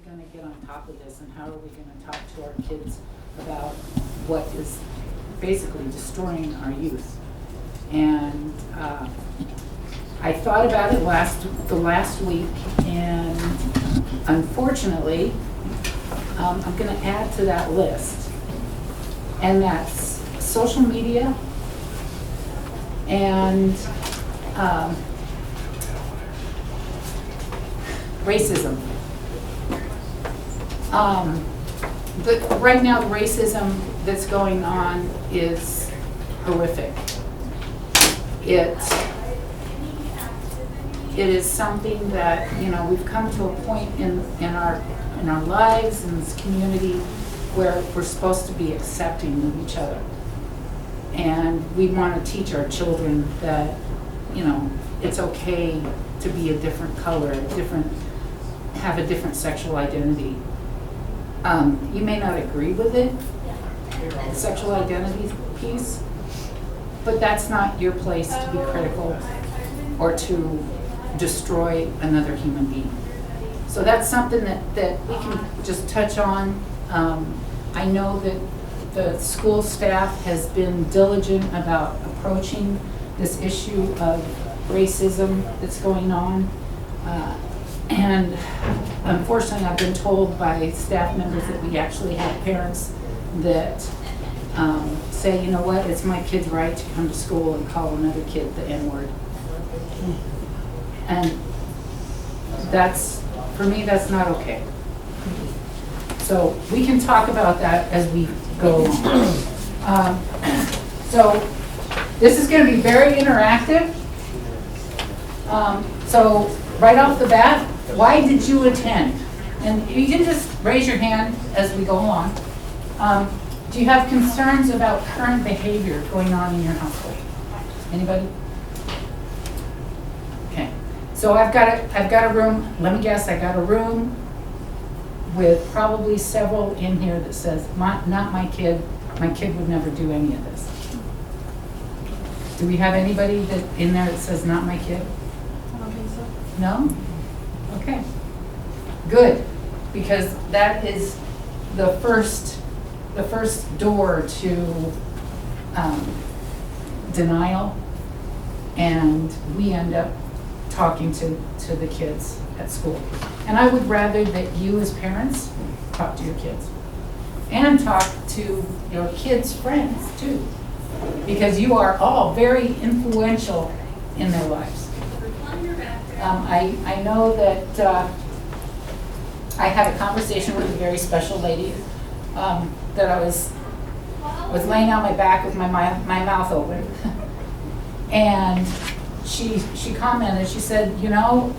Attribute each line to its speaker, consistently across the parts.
Speaker 1: going to get on top of this, and how are we going to talk to our kids about what is basically destroying our youth? And I thought about it the last week, and unfortunately, I'm going to add to that list, and that's social media and racism. But right now, the racism that's going on is horrific. It is something that, you know, we've come to a point in our lives, in this community, where we're supposed to be accepting of each other. And we want to teach our children that, you know, it's okay to be a different color, have a different sexual identity. You may not agree with it, the sexual identity piece, but that's not your place to be critical or to destroy another human being. So that's something that we can just touch on. I know that the school staff has been diligent about approaching this issue of racism that's going on. And unfortunately, I've been told by staff members that we actually have parents that say, you know what, it's my kid's right to come to school and call another kid the N-word. And that's, for me, that's not okay. So we can talk about that as we go along. So this is going to be very interactive. So right off the bat, why did you attend? And you can just raise your hand as we go along. Do you have concerns about current behavior going on in your household? Anybody? Okay. So I've got a room. Let me guess. I got a room with probably several in here that says, not my kid. My kid would never do any of this. Do we have anybody that in there that says, not my kid?
Speaker 2: I don't think so.
Speaker 1: No? Okay. Good, because that is the first door to denial, and we end up talking to the kids at school. And I would rather that you as parents talk to your kids and talk to your kids' friends too, because you are all very influential in their lives. I know that I had a conversation with a very special lady that I was laying on my back with my mouth open, and she commented. She said, "You know,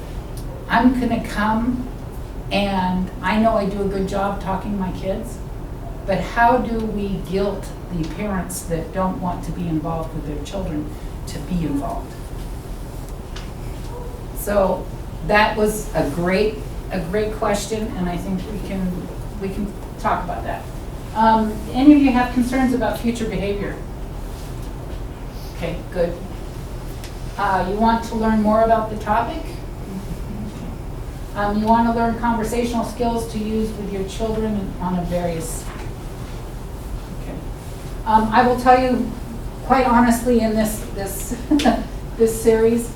Speaker 1: I'm going to come, and I know I do a good job talking to my kids, but how do we guilt the parents that don't want to be involved with their children to be involved?" So that was a great question, and I think we can talk about that. Any of you have concerns about future behavior? Okay, good. You want to learn more about the topic? You want to learn conversational skills to use with your children on a various. Okay. I will tell you, quite honestly, in this this series,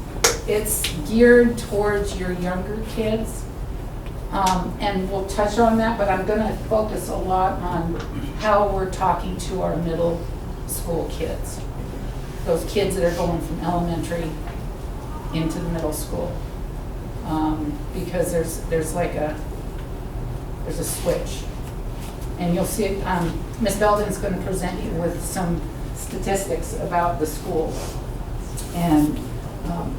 Speaker 1: it's geared towards your younger kids, and we'll touch on that, but I'm going to focus a lot on how we're talking to our middle school kids, those kids that are going from elementary into the middle school, because there's a switch, and you'll see it. Ms. Belden's going to present you with some statistics about the school and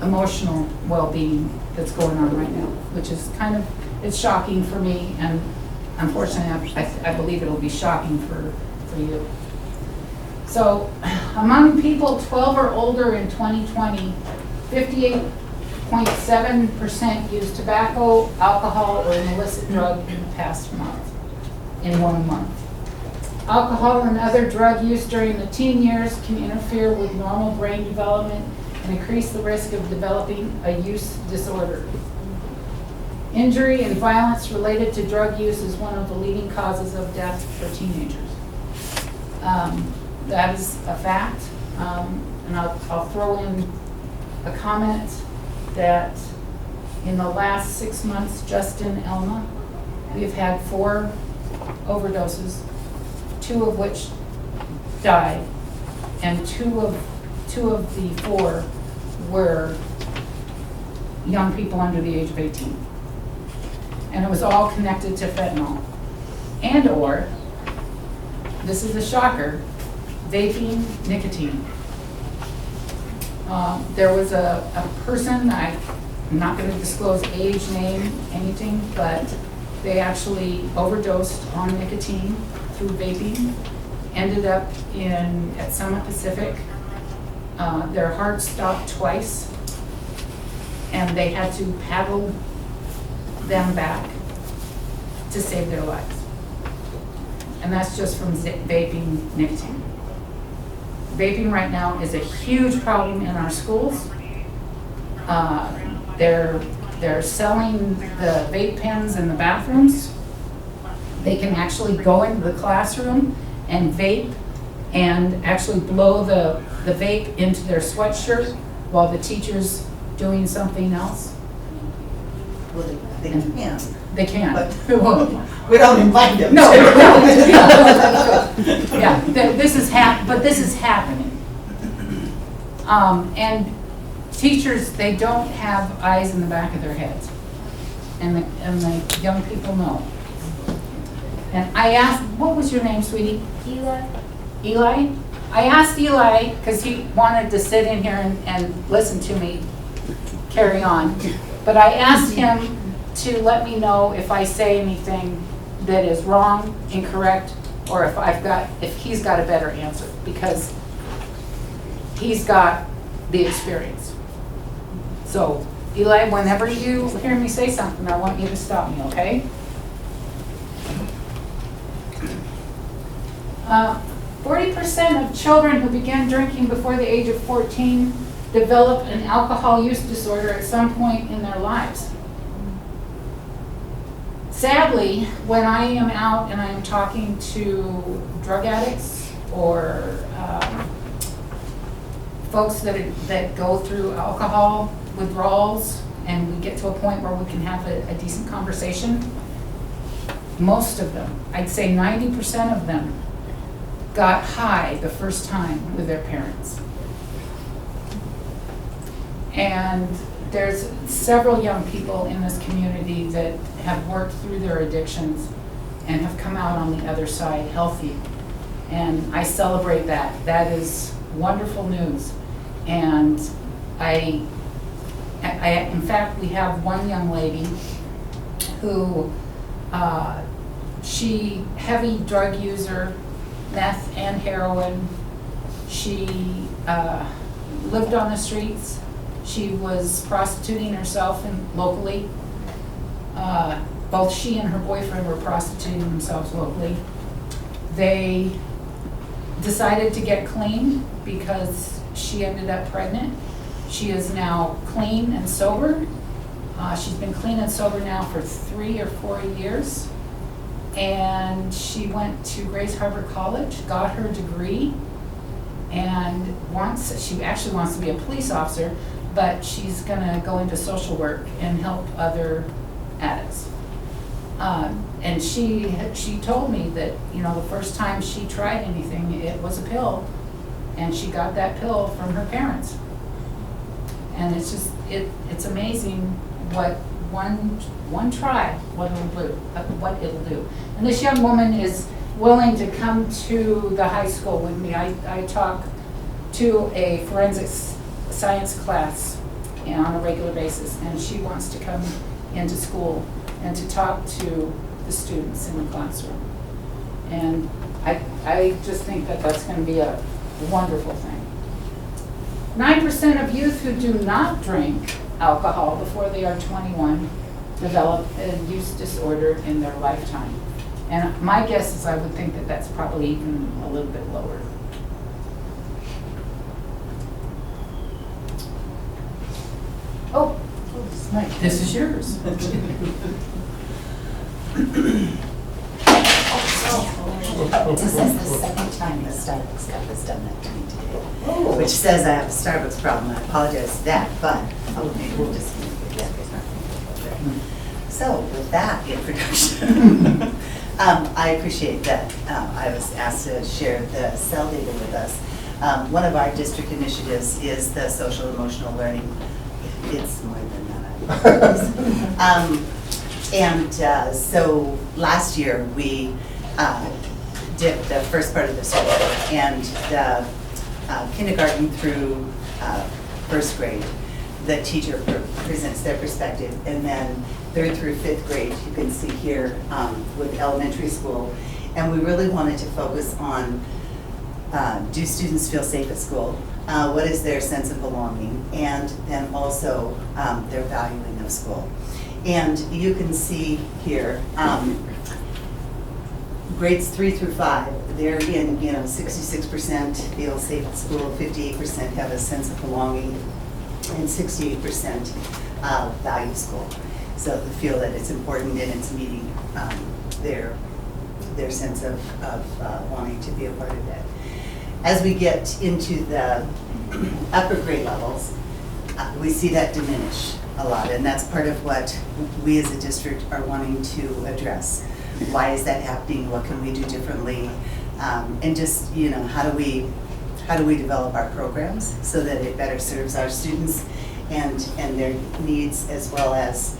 Speaker 1: emotional well-being that's going on right now, which is it's shocking for me, and unfortunately I believe it'll be shocking for you. So among people 12 or older in 2020, 58.7% used tobacco, alcohol, or an illicit drug in the past month, in 1 month. Alcohol and other drug use during the teen years can interfere with normal brain development and increase the risk of developing a use disorder. Injury and violence related to drug use is one of the leading causes of death for teenagers. That is a fact. And I'll throw in a comment that in the last 6 months, just in Elma, we've had 4 overdoses, 2 of which died, and two of the 4 were young people under the age of 18. And it was all connected to fentanyl. And or, this is a shocker, vaping nicotine. There was a person, I'm not going to disclose age, name, anything, but they actually overdosed on nicotine through vaping, ended up at Summit Pacific. Their heart stopped twice, and they had to paddle them back to save their lives. And that's just from vaping nicotine. Vaping right now is a huge problem in our schools. They're selling the vape pens in the bathrooms. They can actually go into the classroom and vape and actually blow the vape into their sweatshirt while the teacher's doing something else.
Speaker 2: Well, they can.
Speaker 1: They can.
Speaker 2: But we don't invite them.
Speaker 1: No. Yeah, this is happening. And teachers, they don't have eyes in the back of their heads. And the young people know. And I asked, what was your name, sweetie?
Speaker 3: Eli.
Speaker 1: Eli? I asked Eli, because he wanted to sit in here and listen to me carry on. But I asked him to let me know if I say anything that is wrong, incorrect, or if he's got a better answer, because he's got the experience. So, Eli, whenever you hear me say something, I want you to stop me, okay? 40% of children who begin drinking before the age of 14 develop an alcohol use disorder at some point in their lives. Sadly, when I am out and I'm talking to drug addicts or folks that go through alcohol withdrawals, and we get to a point where we can have a decent conversation, most of them, I'd say 90% of them, got high the first time with their parents. And there's several young people in this community that have worked through their addictions and have come out on the other side healthy. And I celebrate that. That is wonderful news. And I in fact, we have one young lady who, she heavy drug user, meth and heroin. She lived on the streets. She was prostituting herself locally. Both she and her boyfriend were prostituting themselves locally. They decided to get clean because she ended up pregnant. She is now clean and sober. She's been clean and sober now for 3 or 4 years. And she went to Grace Harbor College, got her degree, and she actually wants to be a police officer, but she's gonna go into social work and help other addicts. And she told me that, the first time she tried anything, it was a pill, and she got that pill from her parents. And it's just, it's amazing what one try, what it'll do. And this young woman is willing to come to the high school with me. I talk to a forensics science class on a regular basis, and she wants to come into school and to talk to the students in the classroom. And I just think that that's going to be a wonderful thing. 9% of youth who do not drink alcohol before they are 21 develop a use disorder in their lifetime. And my guess is I would think that that's probably even a little bit lower.
Speaker 2: my
Speaker 1: This is yours.
Speaker 2: This is the second time the Starbucks cup has done that to me today, which says I have a Starbucks problem. I apologize for that, but maybe we'll just get that. So with that introduction, I appreciate that I was asked to share the cell data with us. One of our district initiatives is the social emotional learning. It's more than that. So last year we did the first part of the survey, and the kindergarten through first grade, the teacher presents their perspective, and then third through fifth grade, you can see here with elementary school. And we really wanted to focus on, do students feel safe at school? What is their sense of belonging? And then also their valuing of school. And you can see here, grades 3 through 5, they're in, 66% feel safe at school, 58% have a sense of belonging, and 68% value school. So they feel that it's important and it's meeting their sense of wanting to be a part of that. As we get into the upper grade levels, we see that diminish a lot, and that's part of what we as a district are wanting to address. Why is that happening? What can we do differently? And just, how do we develop our programs so that it better serves our students and their needs, as well as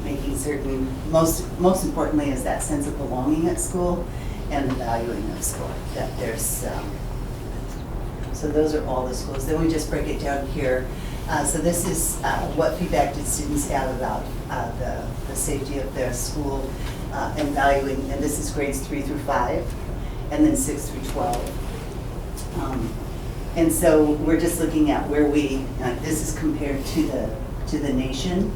Speaker 2: making certain, most importantly, is that sense of belonging at school and the valuing of school. That there's, so those are all the schools. Then we just break it down here. So this is what feedback did students have about the safety of their school and valuing, and this is grades 3 through 5, and then 6 through 12. And so we're just looking at where we, this is compared to the nation,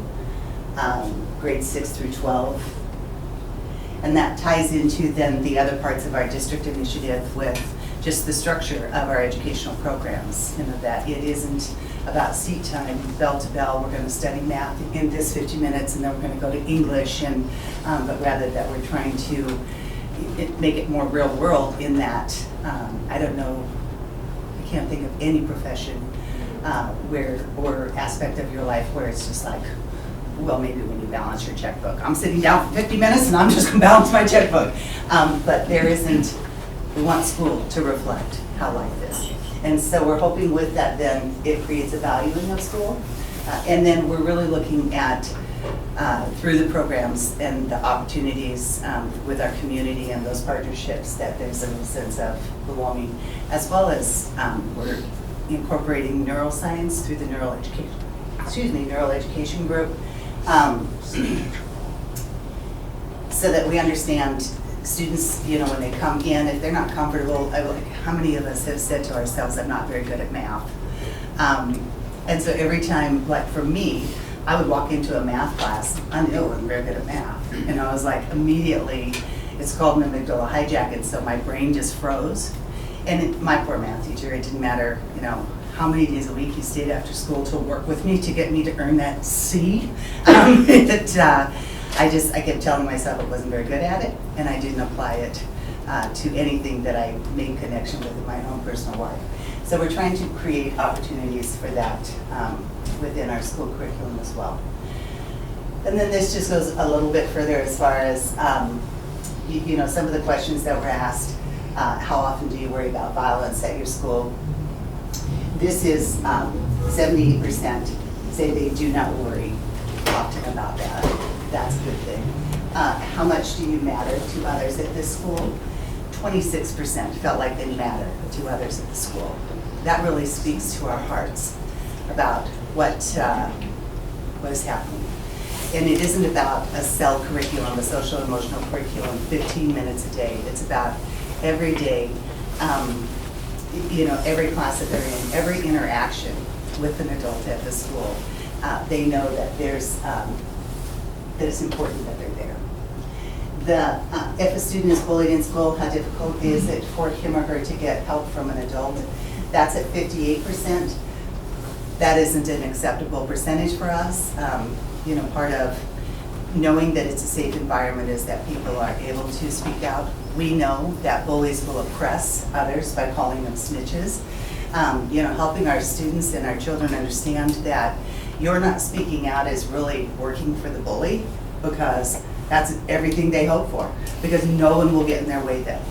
Speaker 2: grades 6 through 12. And that ties into then the other parts of our district initiative with just the structure of our educational programs. That it isn't about seat time, bell to bell, we're going to study math in this 50 minutes and then we're going to go to English, and but rather that we're trying to make it more real world in that, I don't know, I can't think of any profession or aspect of your life where it's just like, well, maybe when you balance your checkbook. I'm sitting down for 50 minutes and I'm just going to balance my checkbook. But there isn't, we want school to reflect how life is. And so we're hoping with that then it creates a valuing of school. And then we're really looking at, through the programs and the opportunities with our community and those partnerships, that there's a sense of belonging, as well as we're incorporating neuroscience through the neural education group. So that we understand students, when they come in, if they're not comfortable, how many of us have said to ourselves, I'm not very good at math? And so every time, like for me, I would walk into a math class, I knew I wasn't very good at math. And I was like, immediately, it's called an amygdala hijack, and so my brain just froze. And my poor math teacher, it didn't matter, how many days a week he stayed after school to work with me to get me to earn that C. I kept telling myself I wasn't very good at it, and I didn't apply it to anything that I made connection with in my own personal life. So we're trying to create opportunities for that within our school curriculum as well. And then this just goes a little bit further as far as, some of the questions that were asked. How often do you worry about violence at your school? This is 78% say they do not worry often about that. That's a good thing. How much do you matter to others at this school? 26% felt like they matter to others at the school. That really speaks to our hearts about what is happening. And it isn't about a cell curriculum, a social emotional curriculum, 15 minutes a day. It's about every day, every class that they're in, every interaction with an adult at the school. They know that there's that it's important that they're there. If a student is bullied in school, how difficult is it for him or her to get help from an adult? That's at 58%. that isn't an acceptable percentage for us. You know, part of knowing that it's a safe environment is that people are able to speak out. We know that bullies will oppress others by calling them snitches. You know, helping our students and our children understand that you're not speaking out is really working for the bully, because that's everything they hope for, because no one will get in their way then.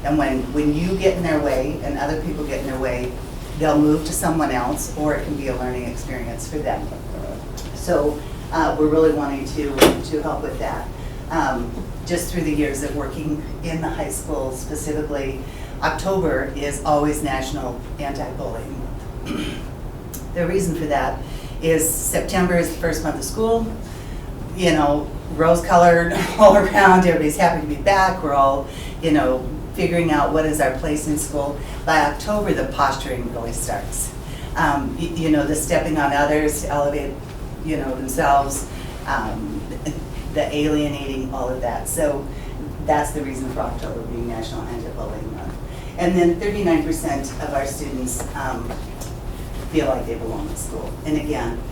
Speaker 2: And when you get in their way and other people get in their way, they'll move to someone else, or it can be a learning experience for them. So we're really wanting to help with that. Just through the years of working in the high school specifically, October is always National Anti-Bullying Month. The reason for that is September is the first month of school, you know, rose-colored all around, everybody's happy to be back, we're all, you know, figuring out what is our place in school. By October, the posturing really starts. You know, the stepping on others to elevate, you know, themselves, the alienating, all of that. So that's the reason for October being National Anti-Bullying Month. And then 39% of our students feel like they belong in school. And again,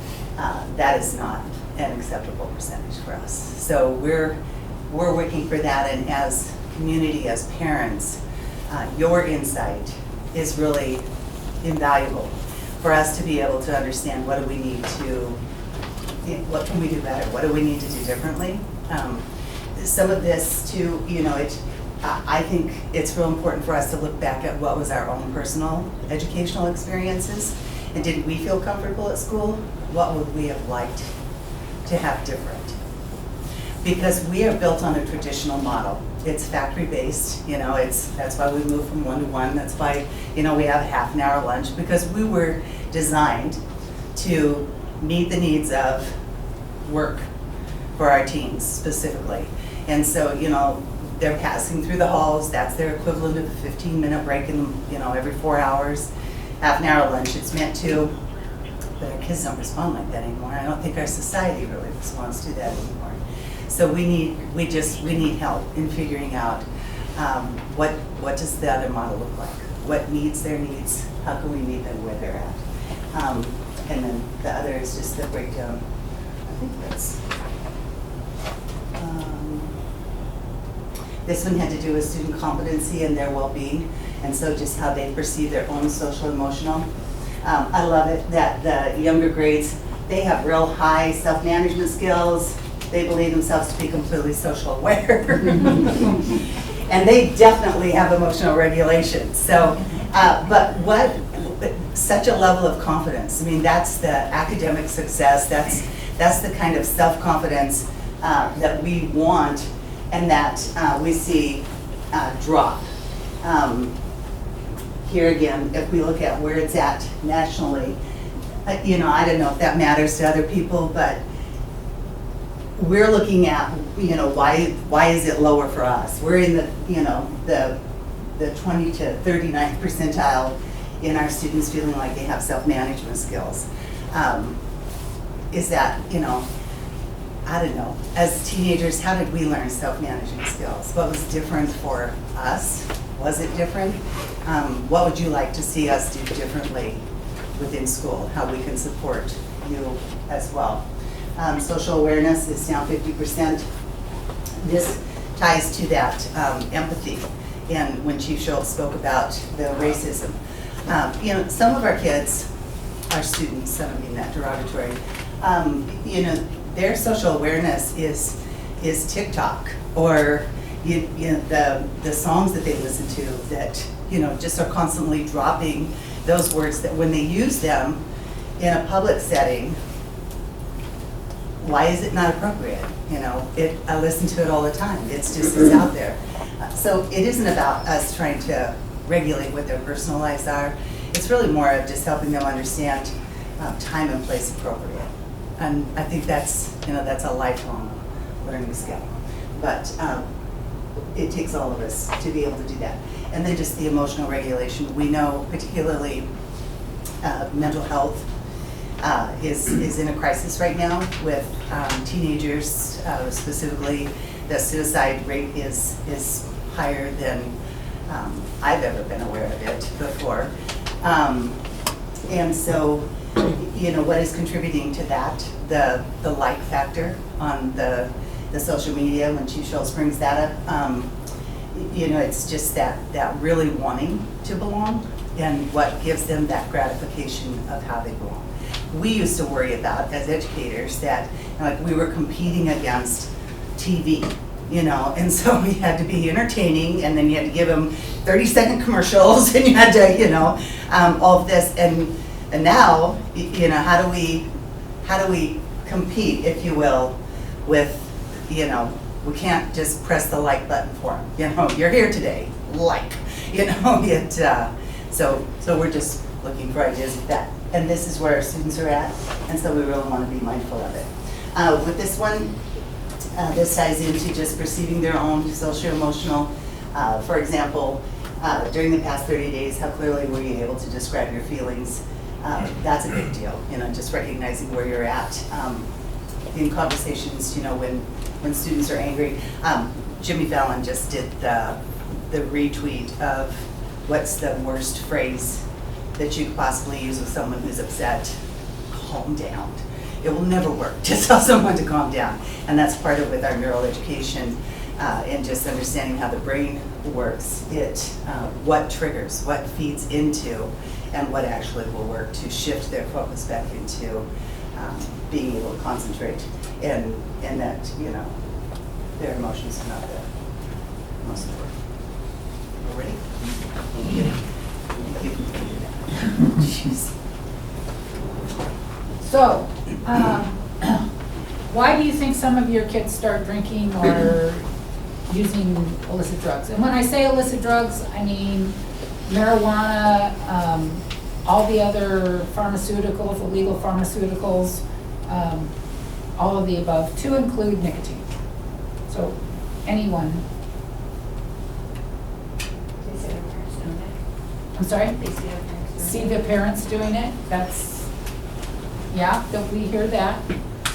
Speaker 2: that is not an acceptable percentage for us. So we're working for that, and as community, as parents, your insight is really invaluable for us to be able to understand what do we need to, what can we do better, what do we need to do differently. Some of this too, you know, I think it's real important for us to look back at what was our own personal educational experiences, and did we feel comfortable at school? What would we have liked to have different? Because we are built on a traditional model. It's factory-based, you know, that's why we move from 1 to 1. That's why, you know, we have a half an hour lunch, because we were designed to meet the needs of work for our teens specifically. And so, you know, they're passing through the halls, that's their equivalent of a 15-minute break in, you know, every 4 hours. Half an hour lunch, it's meant to, but our kids don't respond like that anymore. I don't think our society really responds to that anymore. So we need help in figuring out what does the other model look like? What meets their needs? How can we meet them where they're at? And then the other is just the breakdown. I think that's, this one had to do with student competency and their well-being, and so just how they perceive their own social emotional. I love it that the younger grades, they have real high self-management skills. They believe themselves to be completely social aware. And they definitely have emotional regulation. So, but such a level of confidence. I mean, that's the academic success. That's the kind of self-confidence that we want, and that we see drop. Here again, if we look at where it's at nationally, you know, I don't know if that matters to other people, but we're looking at, you know, why is it lower for us? We're in the, you know, the 20 to 39th percentile in our students feeling like they have self-management skills. Is that, you know, I don't know, as teenagers, how did we learn self-management skills? What was different for us? Was it different? What would you like to see us do differently within school? How we can support you as well. Social awareness is down 50%. This ties to that empathy. And when Chief Shultz spoke about the racism, you know, some of our kids, our students, I don't mean that derogatory, you know, their social awareness is TikTok, or you know, the songs that they listen to that, you know, just are constantly dropping those words that when they use them in a public setting, why is it not appropriate? You know, I listen to it all the time. It's out there. So it isn't about us trying to regulate what their personal lives are. It's really more of just helping them understand time and place appropriate. And I think that's, you know, that's a lifelong learning skill. But it takes all of us to be able to do that. And then just the emotional regulation. We know particularly mental health is in a crisis right now with teenagers, specifically the suicide rate is higher than I've ever been aware of it before. And so you know, what is contributing to that, the like factor on the social media when Chief Shultz brings that up. You know, it's just that really wanting to belong and what gives them that gratification of how they belong. We used to worry about, as educators, that, you know, like we were competing against TV, you know, and so we had to be entertaining, and then you had to give them 30-second commercials, and you had to, you know, all of this, and now, you know, how do we compete, if you will, with, you know, we can't just press the like button for them. You know, you're here today, like, you know, so we're just looking for ideas of that. And this is where our students are at, and so we really want to be mindful of it. With this one, this ties into just perceiving their own socio-emotional. For example, during the past 30 days, how clearly were you able to describe your feelings? That's a big deal, you know, just recognizing where you're at. In conversations, you know, when students are angry. Jimmy Fallon just did the retweet of what's the worst phrase that you could possibly use with someone who's upset. Calm down. It will never work to tell someone to calm down. And that's part of with our neural education and just understanding how the brain works. What triggers, what feeds into, and what actually will work to shift their focus back into being able to concentrate and that, you know, their emotions are not the most important. We're ready? Thank you. Jeez.
Speaker 1: So, why do you think some of your kids start drinking or using illicit drugs? And when I say illicit drugs, I mean marijuana, all the other pharmaceuticals, illegal pharmaceuticals, all of the above, to include nicotine. So, anyone?
Speaker 3: They see their parents doing it.
Speaker 1: I'm sorry?
Speaker 3: They see their parents doing it.
Speaker 1: See the parents doing it? That's, yeah, don't we hear that?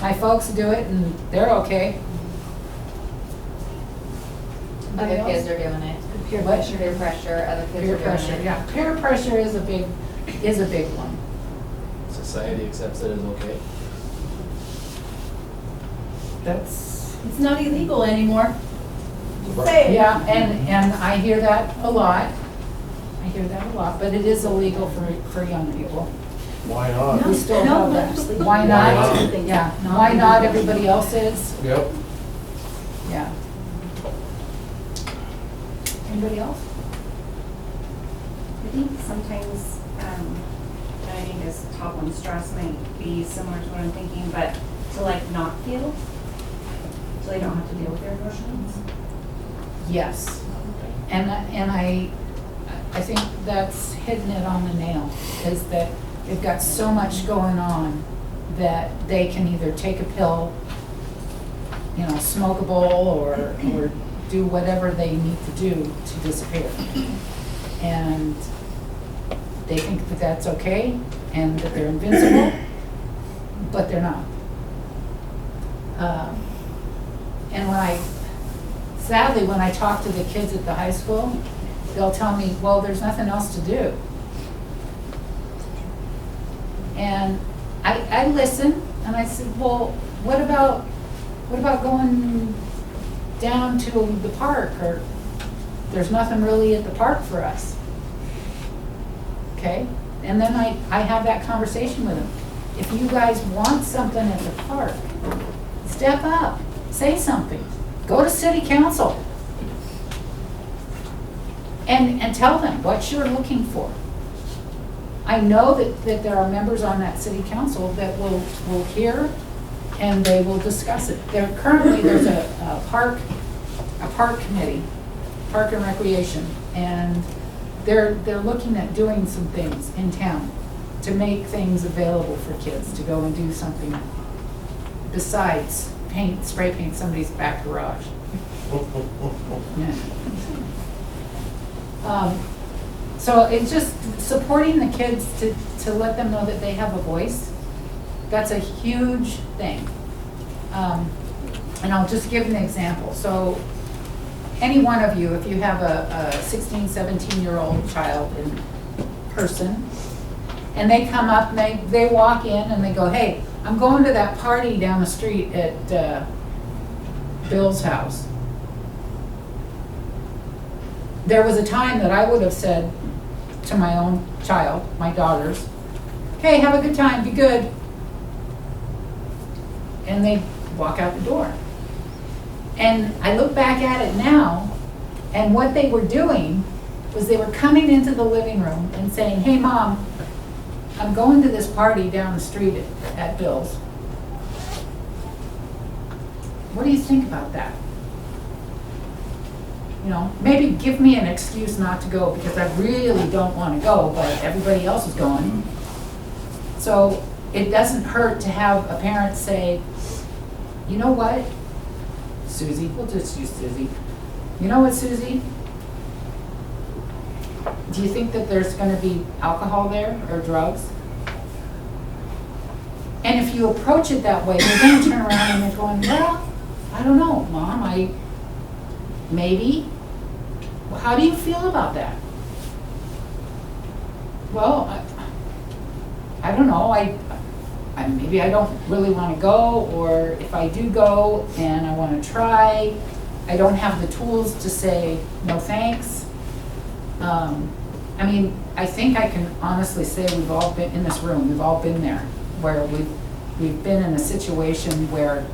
Speaker 1: My folks do it and they're okay.
Speaker 3: Other
Speaker 1: Anybody
Speaker 3: kids
Speaker 1: else?
Speaker 3: are doing it.
Speaker 1: Peer
Speaker 3: Peer
Speaker 1: pressure.
Speaker 3: pressure, other kids
Speaker 1: Peer
Speaker 3: are doing
Speaker 1: pressure,
Speaker 3: it.
Speaker 1: yeah. Peer pressure is a big one.
Speaker 4: Society accepts it as okay.
Speaker 1: That's,
Speaker 5: It's not illegal anymore. Say it.
Speaker 1: yeah, and I hear that a lot. But it is illegal for young people.
Speaker 6: Why not?
Speaker 1: We still
Speaker 5: No,
Speaker 1: have that.
Speaker 5: absolutely.
Speaker 1: Why
Speaker 6: Why
Speaker 1: not?
Speaker 6: not?
Speaker 1: Yeah, why not? Everybody else is,
Speaker 6: Yep.
Speaker 1: yeah. Anybody else?
Speaker 7: I think sometimes, and I think this top one, stress might be similar to what I'm thinking, but to like not feel, so they don't have to deal with their emotions.
Speaker 1: Yes. And I think that's hitting it on the nail, is that they've got so much going on that they can either take a pill, you know, smoke a bowl, or do whatever they need to do to disappear. And they think that that's okay and that they're invincible, but they're not. And sadly, when I talk to the kids at the high school, they'll tell me, well, there's nothing else to do. And I listen, and I said, well, what about going down to the park, or there's nothing really at the park for us? Okay? And then I have that conversation with them. If you guys want something at the park, step up, say something. Go to city council and tell them what you're looking for. I know that there are members on that city council that will hear and they will discuss it. There's a park committee, park and recreation, and they're looking at doing some things in town to make things available for kids to go and do something besides spray paint somebody's back garage. Yeah. So it's just supporting the kids to let them know that they have a voice. That's a huge thing. And I'll just give an example. So any one of you, if you have a 16, 17-year-old child in person, And they come up and they walk in and they go, hey, I'm going to that party down the street at Bill's house. There was a time that I would have said to my own child, my daughters, hey, have a good time, be good. And they walk out the door. And I look back at it now, and what they were doing was they were coming into the living room and saying, hey, Mom, I'm going to this party down the street at Bill's. What do you think about that? You know, maybe give me an excuse not to go because I really don't want to go, but everybody else is going. So it doesn't hurt to have a parent say, you know what, Susie, we'll just use Susie. You know what, Susie? Do you think that there's going to be alcohol there or drugs? And if you approach it that way, they're going to turn around and they're going, well, I don't know, Mom, maybe. Well, how do you feel about that? Well, I don't know. Maybe I don't really want to go, or if I do go and I want to try, I don't have the tools to say no thanks. I think I can honestly say we've all been in this room, we've all been there, where we've been in a situation where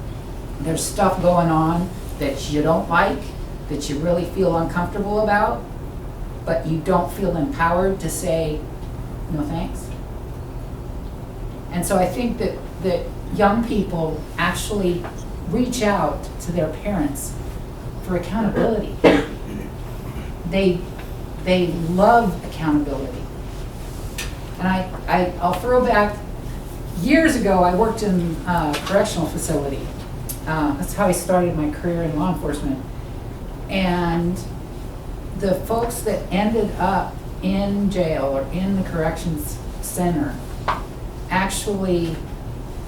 Speaker 1: there's stuff going on that you don't like, that you really feel uncomfortable about, but you don't feel empowered to say no thanks. And so I think that young people actually reach out to their parents for accountability. They love accountability. And I'll throw back, years ago I worked in a correctional facility. That's how I started my career in law enforcement. And the folks that ended up in jail or in the corrections center actually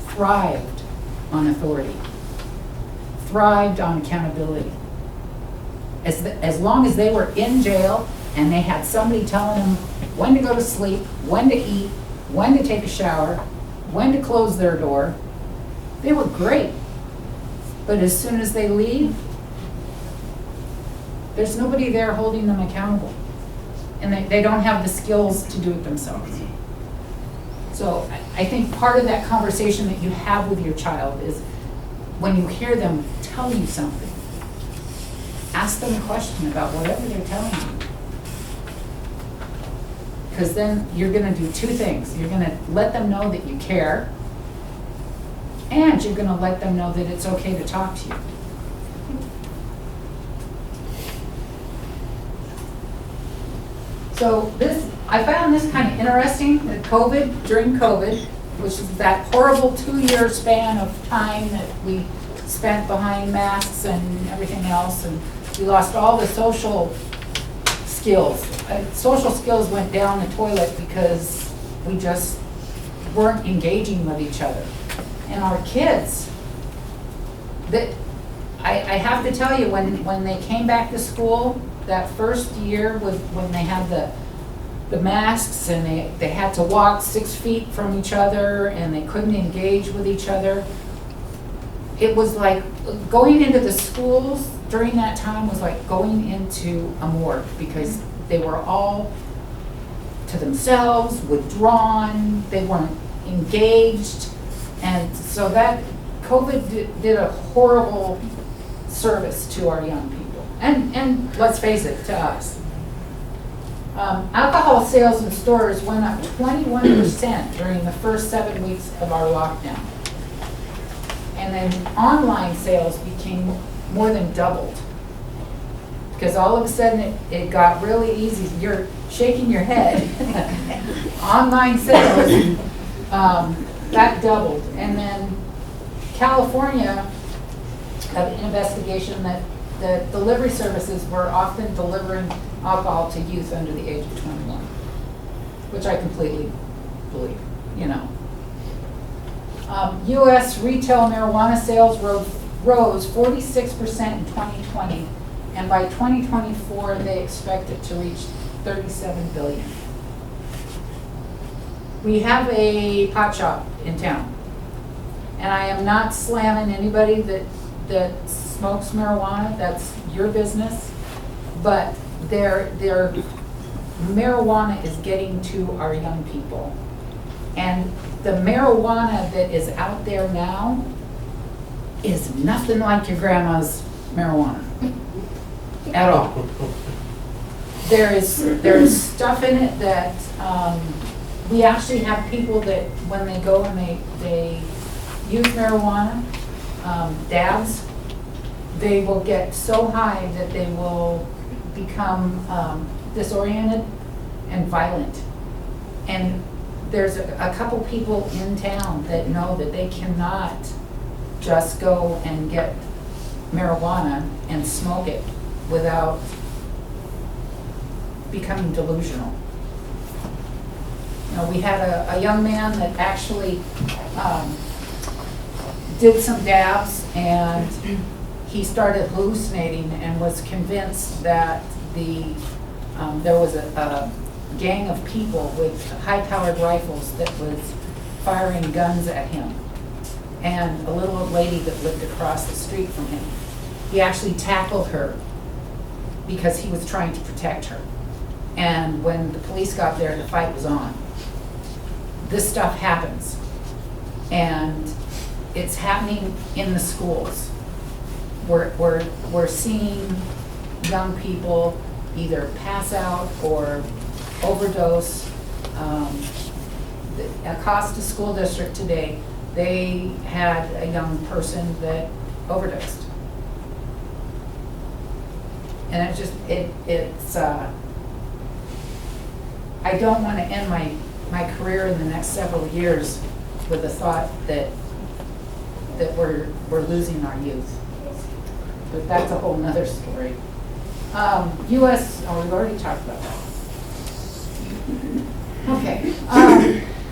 Speaker 1: thrived on authority, thrived on accountability. As long as they were in jail and they had somebody telling them when to go to sleep, when to eat, when to take a shower, when to close their door, they were great. But as soon as they leave, there's nobody there holding them accountable. And they don't have the skills to do it themselves. So I think part of that conversation that you have with your child is when you hear them tell you something, ask them a question about whatever they're telling you. Because then you're going to do two things. You're going to let them know that you care, and you're going to let them know that it's okay to talk to you. So I found this kind of interesting, that during COVID, which is that horrible 2-year span of time that we spent behind masks and everything else, and we lost all the social skills. Social skills went down the toilet because we just weren't engaging with each other. And our kids, I have to tell you, when they came back to school, that first year when they had the masks and they had to walk 6 feet from each other and they couldn't engage with each other, it was like going into the schools during that time was like going into a morgue, because they were all to themselves, withdrawn, they weren't engaged. And so that COVID did a horrible service to our young people. And let's face it, to us. Alcohol sales in stores went up 21% during the first 7 weeks of our lockdown. And then online sales became more than doubled. Because all of a sudden it got really easy. You're shaking your head. Online sales, that doubled. And then California had an investigation that the delivery services were often delivering alcohol to youth under the age of 21, which I completely believe, you know. U.S. retail marijuana sales rose 46% in 2020, and by 2024 they expect it to reach $37 billion. we have a pot shop in town. And I am not slamming anybody that smokes marijuana, that's your business. But their marijuana is getting to our young people. And the marijuana that is out there now is nothing like your grandma's marijuana at all. There is stuff in it that, we actually have people that when they go and they use marijuana, dabs, they will get so high that they will become disoriented and violent. And there's a couple people in town that know that they cannot just go and get marijuana and smoke it without becoming delusional. You know, we had a young man that actually did some dabs and he started hallucinating and was convinced that there was a gang of people with high-powered rifles that was firing guns at him. And a little old lady that lived across the street from him. He actually tackled her because he was trying to protect her. And when the police got there, the fight was on. This stuff happens. And it's happening in the schools. We're seeing young people either pass out or overdose. The Acosta School District today, they had a young person that overdosed. And it just, it's, I don't want to end my career in the next several years with the thought that we're losing our youth. But that's a whole nother story. US, oh, we've already talked about that. Okay.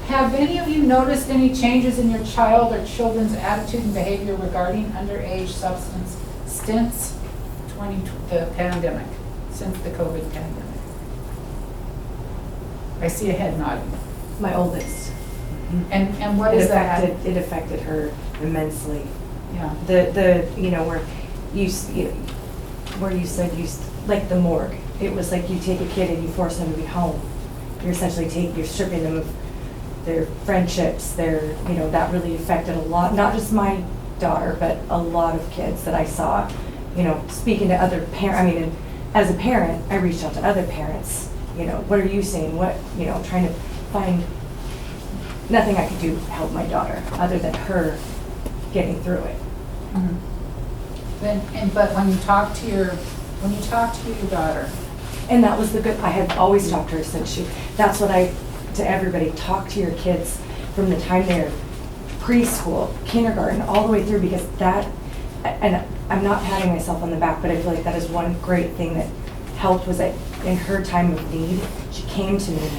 Speaker 1: Have any of you noticed any changes in your child or children's attitude and behavior regarding underage substance since the pandemic, since the COVID pandemic? I see a head nodding.
Speaker 6: My oldest.
Speaker 1: And what is that?
Speaker 6: It affected her immensely.
Speaker 1: Yeah.
Speaker 6: Where you said like the morgue. It was like you take a kid and you force them to be home. You're essentially you're stripping them of their friendships, that really affected a lot, not just my daughter, but a lot of kids that I saw, speaking to other parents. As a parent, I reached out to other parents, what are you saying? Trying to find, nothing I could do to help my daughter other than her getting through it.
Speaker 1: Mm-hmm. But when you talk to your daughter.
Speaker 6: And that was I had always talked to her since that's what to everybody, talk to your kids from the time they're preschool, kindergarten, all the way through, because and I'm not patting myself on the back, but I feel like that is one great thing that helped, was that in her time of need, she came to me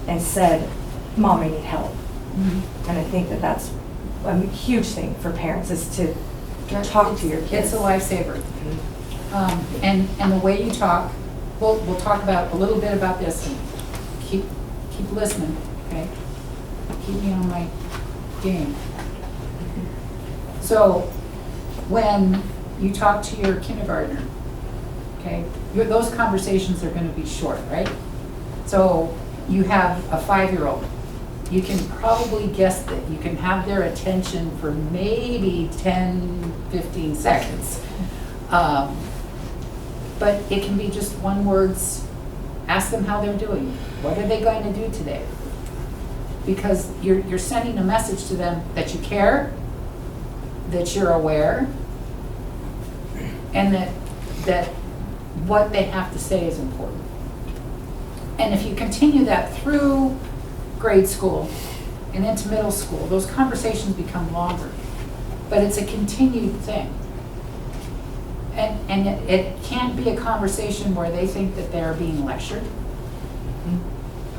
Speaker 6: and said, Mom, I need help. Mm-hmm. And I think that that's a huge thing for parents, is to talk to your kids.
Speaker 1: It's a lifesaver. Mm-hmm. And the way you talk, we'll talk about a little bit about this, and keep listening, okay? Keep me on my game. So when you talk to your kindergartner, okay, those conversations are going to be short, right? So you have a 5-year-old. You can probably guess that you can have their attention for maybe 10, 15 seconds. But it can be just one words. Ask them how they're doing. What are they going to do today? Because you're sending a message to them that you care, that you're aware, and that what they have to say is important. And if you continue that through grade school and into middle school, those conversations become longer. But it's a continued thing. And it can't be a conversation where they think that they're being lectured.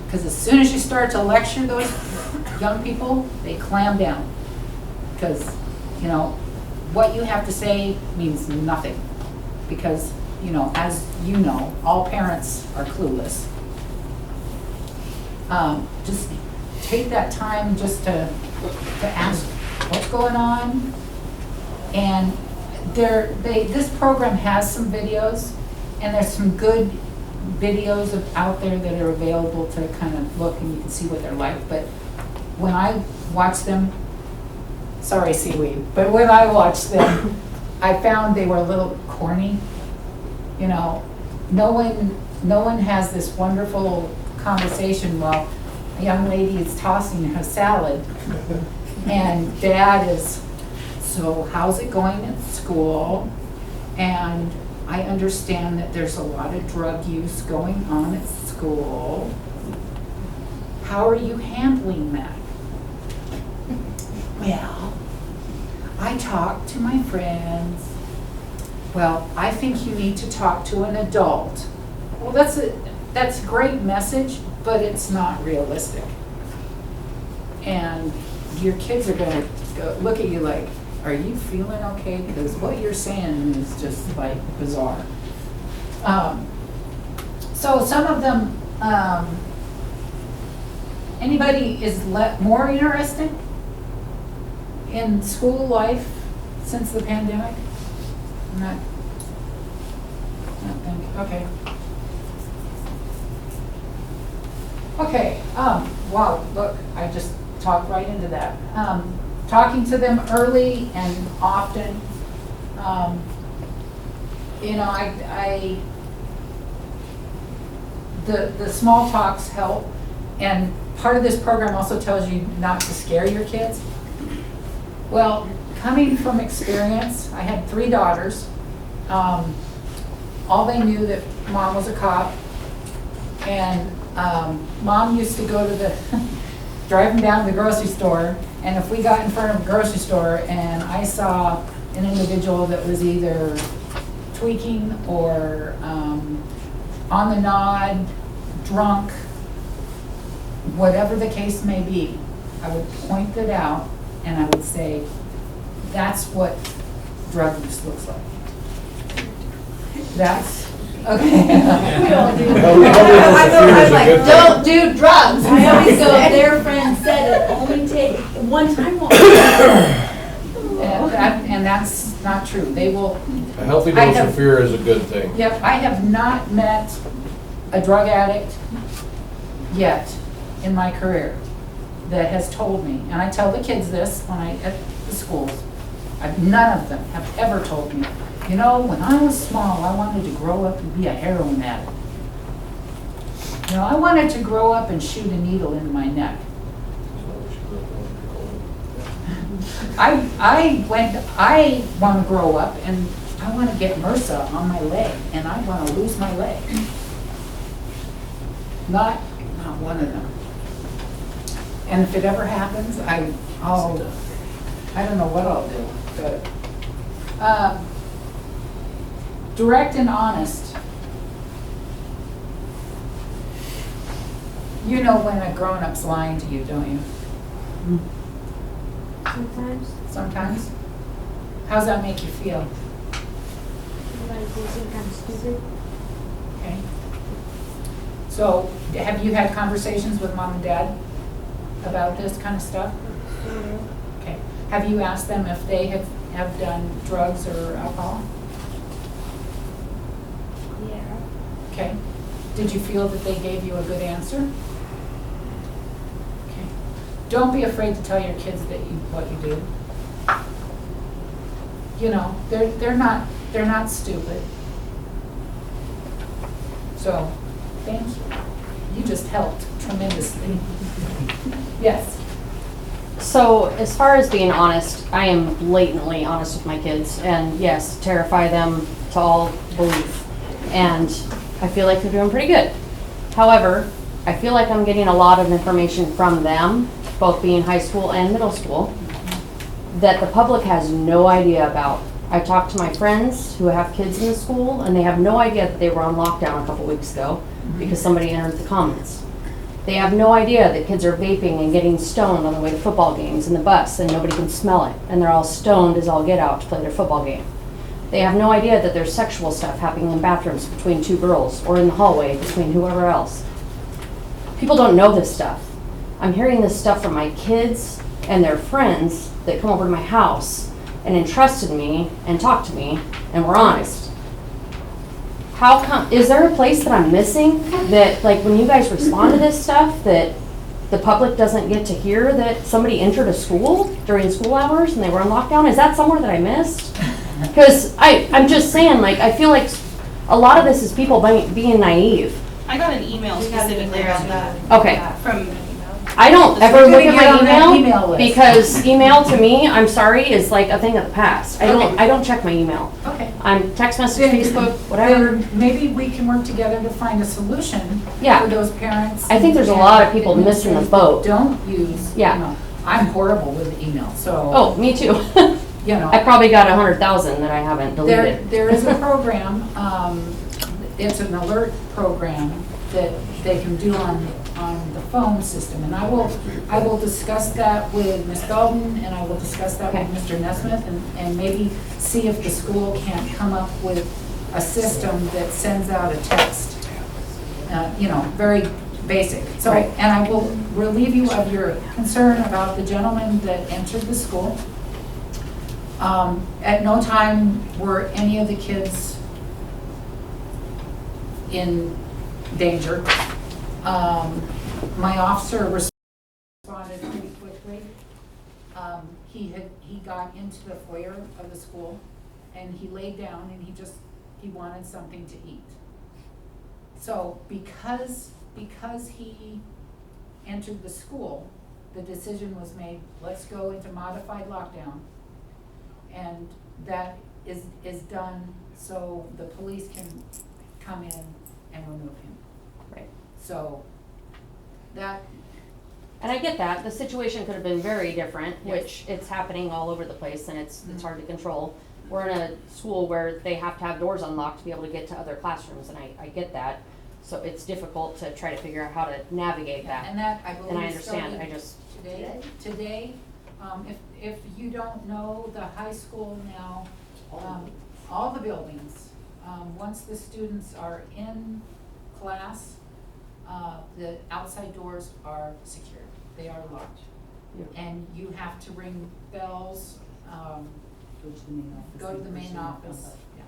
Speaker 1: Because as soon as you start to lecture those young people, they clam down. Because, what you have to say means nothing. Because, as you know, all parents are clueless. Just take that time just to ask what's going on. And this program has some videos, and there's some good videos out there that are available to kind of look and you can see what they're like. But when I watch them, sorry seaweed, but when I watched them, I found they were a little corny. You know, no one has this wonderful conversation while a young lady is tossing her salad and dad is, so how's it going at school? And I understand that there's a lot of drug use going on at school. How are you handling that? Well, I talk to my friends. Well, I think you need to talk to an adult. Well, that's a great message, but it's not realistic. And your kids are gonna look at you like, are you feeling okay? Because what you're saying is just like bizarre. So some of them, anybody is more interested in school life since the pandemic? Not think, okay. Okay, wow, look, I just talked right into that. Talking to them early and often, you know, the small talks help, and part of this program also tells you not to scare your kids. Well, coming from experience, I had 3 daughters. All they knew that mom was a cop, and mom used to go to the, drive them down to the grocery store, and if we got in front of a grocery store and I saw an individual that was either tweaking or on the nod, drunk, whatever the case may be, I would point it out and I would say, that's what drug use looks like. That's, okay.
Speaker 5: We all do.
Speaker 3: I'm like,
Speaker 5: Don't do drugs. I always go, their friend said it, only take one time.
Speaker 1: And that's not true. They will,
Speaker 8: A healthy
Speaker 1: I
Speaker 8: dose
Speaker 1: have-
Speaker 8: of fear is a good thing.
Speaker 1: yep, I have not met a drug addict yet in my career that has told me, and I tell the kids this when at the schools, none of them have ever told me, you know, when I was small, I wanted to grow up and be a heroin addict. You know, I wanted to grow up and shoot a needle into my neck. I want to grow up and I want to get MRSA on my leg and I want to lose my leg. Not one of them. And if it ever happens, I don't know what I'll do, but direct and honest. You know when a grown-up's lying to you, don't you?
Speaker 3: sometimes,
Speaker 1: Sometimes? How's that make you feel?
Speaker 3: like, they think I'm stupid.
Speaker 1: Okay. So, have you had conversations with mom and dad about this kind of stuff? Okay. Have you asked them if they have done drugs or alcohol?
Speaker 3: Yeah.
Speaker 1: Okay. Did you feel that they gave you a good answer? Okay. Don't be afraid to tell your kids that what you do. You know, they're not stupid. So, thank you. You just helped tremendously. Yes.
Speaker 9: So as far as being honest, I am blatantly honest with my kids, and yes, terrify them to all belief. And I feel like they're doing pretty good. However, I feel like I'm getting a lot of information from them, both being high school and middle school, that the public has no idea about. I talked to my friends who have kids in the school, and they have no idea that they were on lockdown a couple weeks ago because somebody entered the comments. They have no idea that kids are vaping and getting stoned on the way to football games in the bus, and nobody can smell it, and they're all stoned as all get out to play their football game. They have no idea that there's sexual stuff happening in bathrooms between 2 girls or in the hallway between whoever else. People don't know this stuff. I'm hearing this stuff from my kids and their friends that come over to my house and entrusted me and talked to me and were honest. How come, is there a place that I'm missing that, like, when you guys respond to this stuff, that the public doesn't get to hear that somebody entered a school during school hours and they were on lockdown? Is that somewhere that I missed? Because I'm just saying, like, I feel like a lot of this is people being naive.
Speaker 8: I got an email specifically around that.
Speaker 9: Okay.
Speaker 8: From,
Speaker 9: I don't ever
Speaker 1: We're
Speaker 9: look
Speaker 1: gonna
Speaker 9: at
Speaker 1: get on that
Speaker 9: my
Speaker 1: email
Speaker 9: email
Speaker 1: list.
Speaker 9: because email to me, I'm sorry, is like a thing of the past. I don't check my email.
Speaker 1: Okay.
Speaker 9: I'm text message,
Speaker 1: Then-
Speaker 9: Facebook, whatever.
Speaker 1: then maybe we can work together to find a solution
Speaker 9: Yeah.
Speaker 1: for those parents.
Speaker 9: I think there's a lot of people missing the boat.
Speaker 1: Don't use
Speaker 9: Yeah.
Speaker 1: email. I'm horrible with email, so,
Speaker 9: Oh, me too.
Speaker 1: you know.
Speaker 9: I probably got 100,000 that I haven't deleted.
Speaker 1: There is a program, it's an alert program that they can do on the phone system. And I will discuss that with Ms. Belden, and I will discuss that with
Speaker 9: Okay.
Speaker 1: Mr. Nesmith, and maybe see if the school can't come up with a system that sends out a text. Very basic. So,
Speaker 9: Right.
Speaker 1: and I will relieve you of your concern about the gentleman that entered the school. At no time were any of the kids in danger. My officer responded pretty quickly. He got into the foyer of the school and he laid down and he wanted something to eat. So because he entered the school, the decision was made, let's go into modified lockdown. And that is done so the police can come in and remove him.
Speaker 9: Right.
Speaker 1: So that,
Speaker 9: And I get that. The situation could have been very different,
Speaker 1: Yes.
Speaker 9: which it's happening all over the place and it's hard to control. We're in a school where they have to have doors unlocked to be able to get to other classrooms, and I get that. So it's difficult to try to figure out how to navigate that.
Speaker 1: and that I believe
Speaker 9: And I
Speaker 1: started
Speaker 9: understand, I just,
Speaker 1: Today, if you don't know, the high school now, all the buildings, once the students are in class, the outside doors are secured. They are locked.
Speaker 9: Yeah.
Speaker 1: And you have to ring bells,
Speaker 2: Go to the main office.
Speaker 1: go to the main office. Yeah.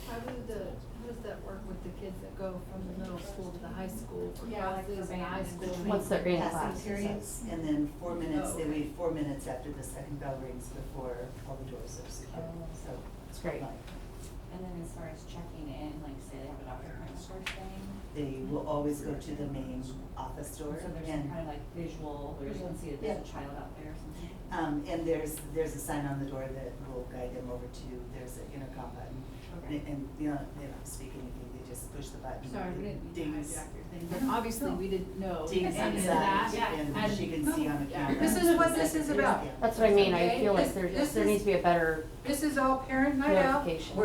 Speaker 5: How does that work with the kids that go from the middle school to the high school for
Speaker 7: Yeah, like
Speaker 5: classes
Speaker 7: for
Speaker 5: and high
Speaker 7: band and
Speaker 5: school?
Speaker 9: once they're in
Speaker 2: Passing
Speaker 9: class.
Speaker 2: periods, and then 4 minutes,
Speaker 5: Oh,
Speaker 2: they
Speaker 5: okay.
Speaker 2: wait 4 minutes after the second bell rings before all the doors are secured, so.
Speaker 9: It's great.
Speaker 7: And then as far as checking in, like say they have a doctor appointment sort of thing,
Speaker 2: They will always go to the main office
Speaker 7: so
Speaker 2: door,
Speaker 7: there's some
Speaker 2: and,
Speaker 7: kind of like visual, where you can see that there's a child out there or something.
Speaker 2: and there's a sign on the door that will guide them over to, there's an intercom button.
Speaker 7: Okay.
Speaker 2: And, they don't speak anything, they just push the button.
Speaker 5: Sorry, we
Speaker 2: it
Speaker 5: didn't mean to
Speaker 2: dings-
Speaker 5: hijack your thing, but obviously we didn't know
Speaker 2: Dings
Speaker 5: any of
Speaker 2: inside,
Speaker 5: that.
Speaker 2: and she can see on the
Speaker 5: Yeah.
Speaker 2: camera.
Speaker 1: This is what this is about.
Speaker 9: That's what I mean. I
Speaker 1: Okay,
Speaker 9: feel like
Speaker 1: this
Speaker 9: there
Speaker 1: is-
Speaker 9: needs to be a better,
Speaker 1: This is all parent night out.
Speaker 9: Notification.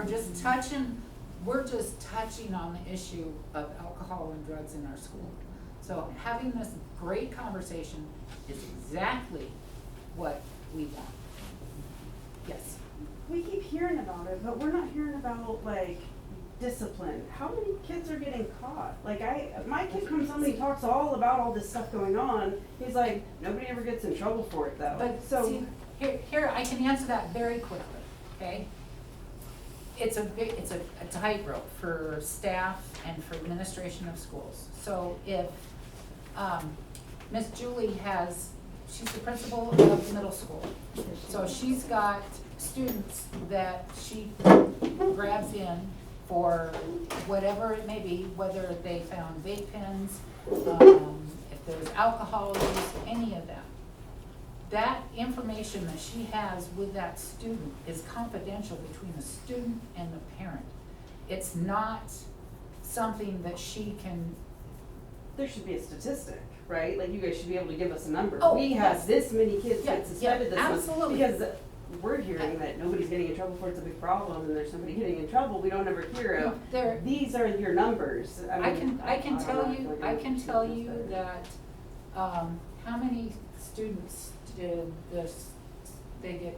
Speaker 1: We're just touching on the issue of alcohol and drugs in our school. So having this great conversation is exactly what we want. Yes.
Speaker 10: We keep hearing about it, but we're not hearing about like discipline. How many kids are getting caught? Like my kid comes home and he talks all about all this stuff going on. He's like, nobody ever gets in trouble for it though.
Speaker 1: But
Speaker 10: So
Speaker 1: see, here, I can answer that very quickly, okay? It's a tightrope for staff and for administration of schools. So if, Miss Julie she's the principal of the middle school. So she's got students that she grabs in for whatever it may be, whether they found vape pens, if there's alcohol use, any of that. That information that she has with that student is confidential between the student and the parent. It's not something that she can,
Speaker 10: there should be a statistic, right? Like you guys should be able to give us a number.
Speaker 1: Oh,
Speaker 10: We
Speaker 1: yes.
Speaker 10: have this many kids
Speaker 1: Yeah,
Speaker 10: get suspended
Speaker 1: yeah,
Speaker 10: this month.
Speaker 1: absolutely.
Speaker 10: Because we're hearing that nobody's getting in trouble for it's a big problem and there's somebody getting in trouble. We don't ever hear of,
Speaker 1: there,
Speaker 10: these are your numbers.
Speaker 1: I
Speaker 10: mean,
Speaker 1: can
Speaker 10: don't
Speaker 1: tell
Speaker 10: know,
Speaker 1: you,
Speaker 10: like,
Speaker 1: I can
Speaker 10: it's
Speaker 1: tell
Speaker 10: just
Speaker 1: you
Speaker 10: that-
Speaker 1: that, how many students did this, they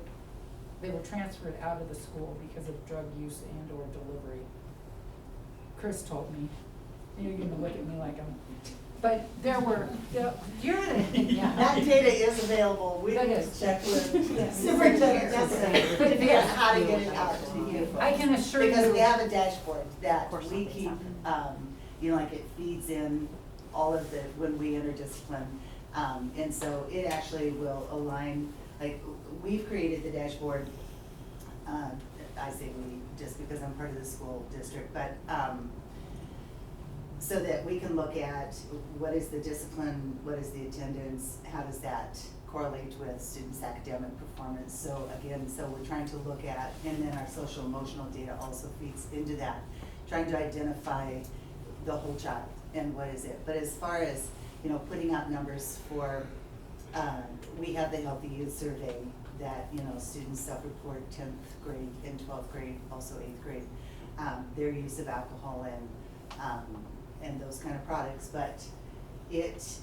Speaker 1: were transferred out of the school because of drug use and or delivery. Chris told me, you're gonna look at me like I'm But there were, you're, yeah.
Speaker 2: That data is available. We
Speaker 1: That
Speaker 2: can
Speaker 1: is.
Speaker 2: check with Superintendent Nestor to figure out how to get it out to you.
Speaker 1: I can assure you.
Speaker 2: Because we have a dashboard that
Speaker 9: course
Speaker 2: we
Speaker 9: something's
Speaker 2: keep,
Speaker 9: happening.
Speaker 2: you know, like it feeds in all of the, when we enter discipline. And so it actually will align, like, we've created the dashboard, I say we, just because I'm part of the school district, but, so that we can look at what is the discipline, what is the attendance, how does that correlate with students' academic performance. So again, so we're trying to look at, and then our social emotional data also feeds into that, trying to identify the whole child and what is it. But as far as, you know, putting out numbers for, we have the Healthy Youth Survey that, you know, students self-report 10th grade and 12th grade, also 8th grade, their use of alcohol and those kind of products. But it,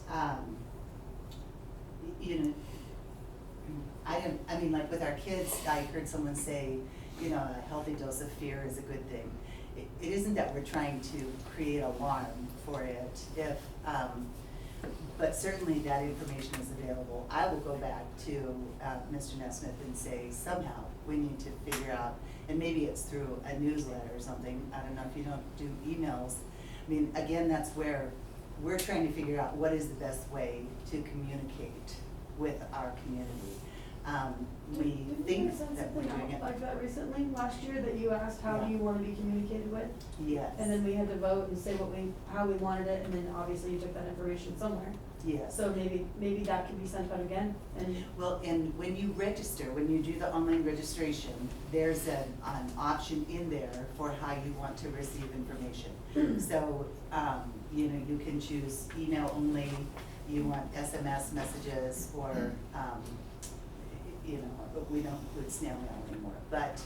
Speaker 2: you know, I mean, like with our kids, I heard someone say, you know, a healthy dose of fear is a good thing. It isn't that we're trying to create alarm for it, but certainly that information is available. I will go back to Mr. Nesmith and say, somehow we need to figure out, and maybe it's through a newsletter or something, I don't know if you don't do emails. I mean, again, that's where we're trying to figure out what is the best way to communicate with our community. We
Speaker 10: Didn't
Speaker 2: think
Speaker 10: you send
Speaker 2: that we're
Speaker 10: something
Speaker 2: doing
Speaker 10: out
Speaker 2: it.
Speaker 10: like that recently, last year, that you asked how do you want to be communicated with?
Speaker 2: Yes.
Speaker 10: And then we had to vote and say how we wanted it, and then obviously you took that information somewhere.
Speaker 2: Yes.
Speaker 10: So maybe that could be sent out again, and
Speaker 2: Well, and when you register, when you do the online registration, there's an option in there for how you want to receive information. So, you know, you can choose email only, you want SMS messages, or, you know, but we don't include snail mail anymore. But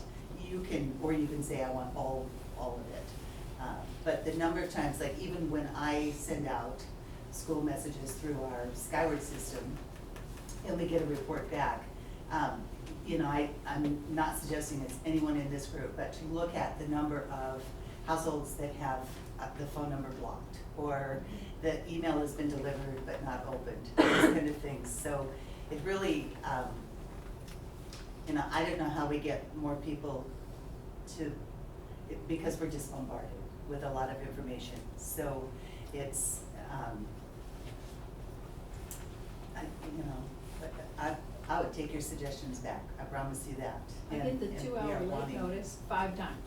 Speaker 2: you can, or you can say, I want all of it. But the number of times, like even when I send out school messages through our Skyward system, and we get a report back, you know, I'm not suggesting it's anyone in this group, but to look at the number of households that have the phone number blocked, or the email has been delivered but not opened, those kind of things. So it really, you know, I don't know how we get more people to, because we're just bombarded with a lot of information. So it's, you know, but I would take your suggestions back. I promise you that.
Speaker 5: I get the
Speaker 2: And
Speaker 5: 2
Speaker 2: we
Speaker 5: hour
Speaker 2: are
Speaker 5: late
Speaker 2: wanting-
Speaker 5: notice 5 times.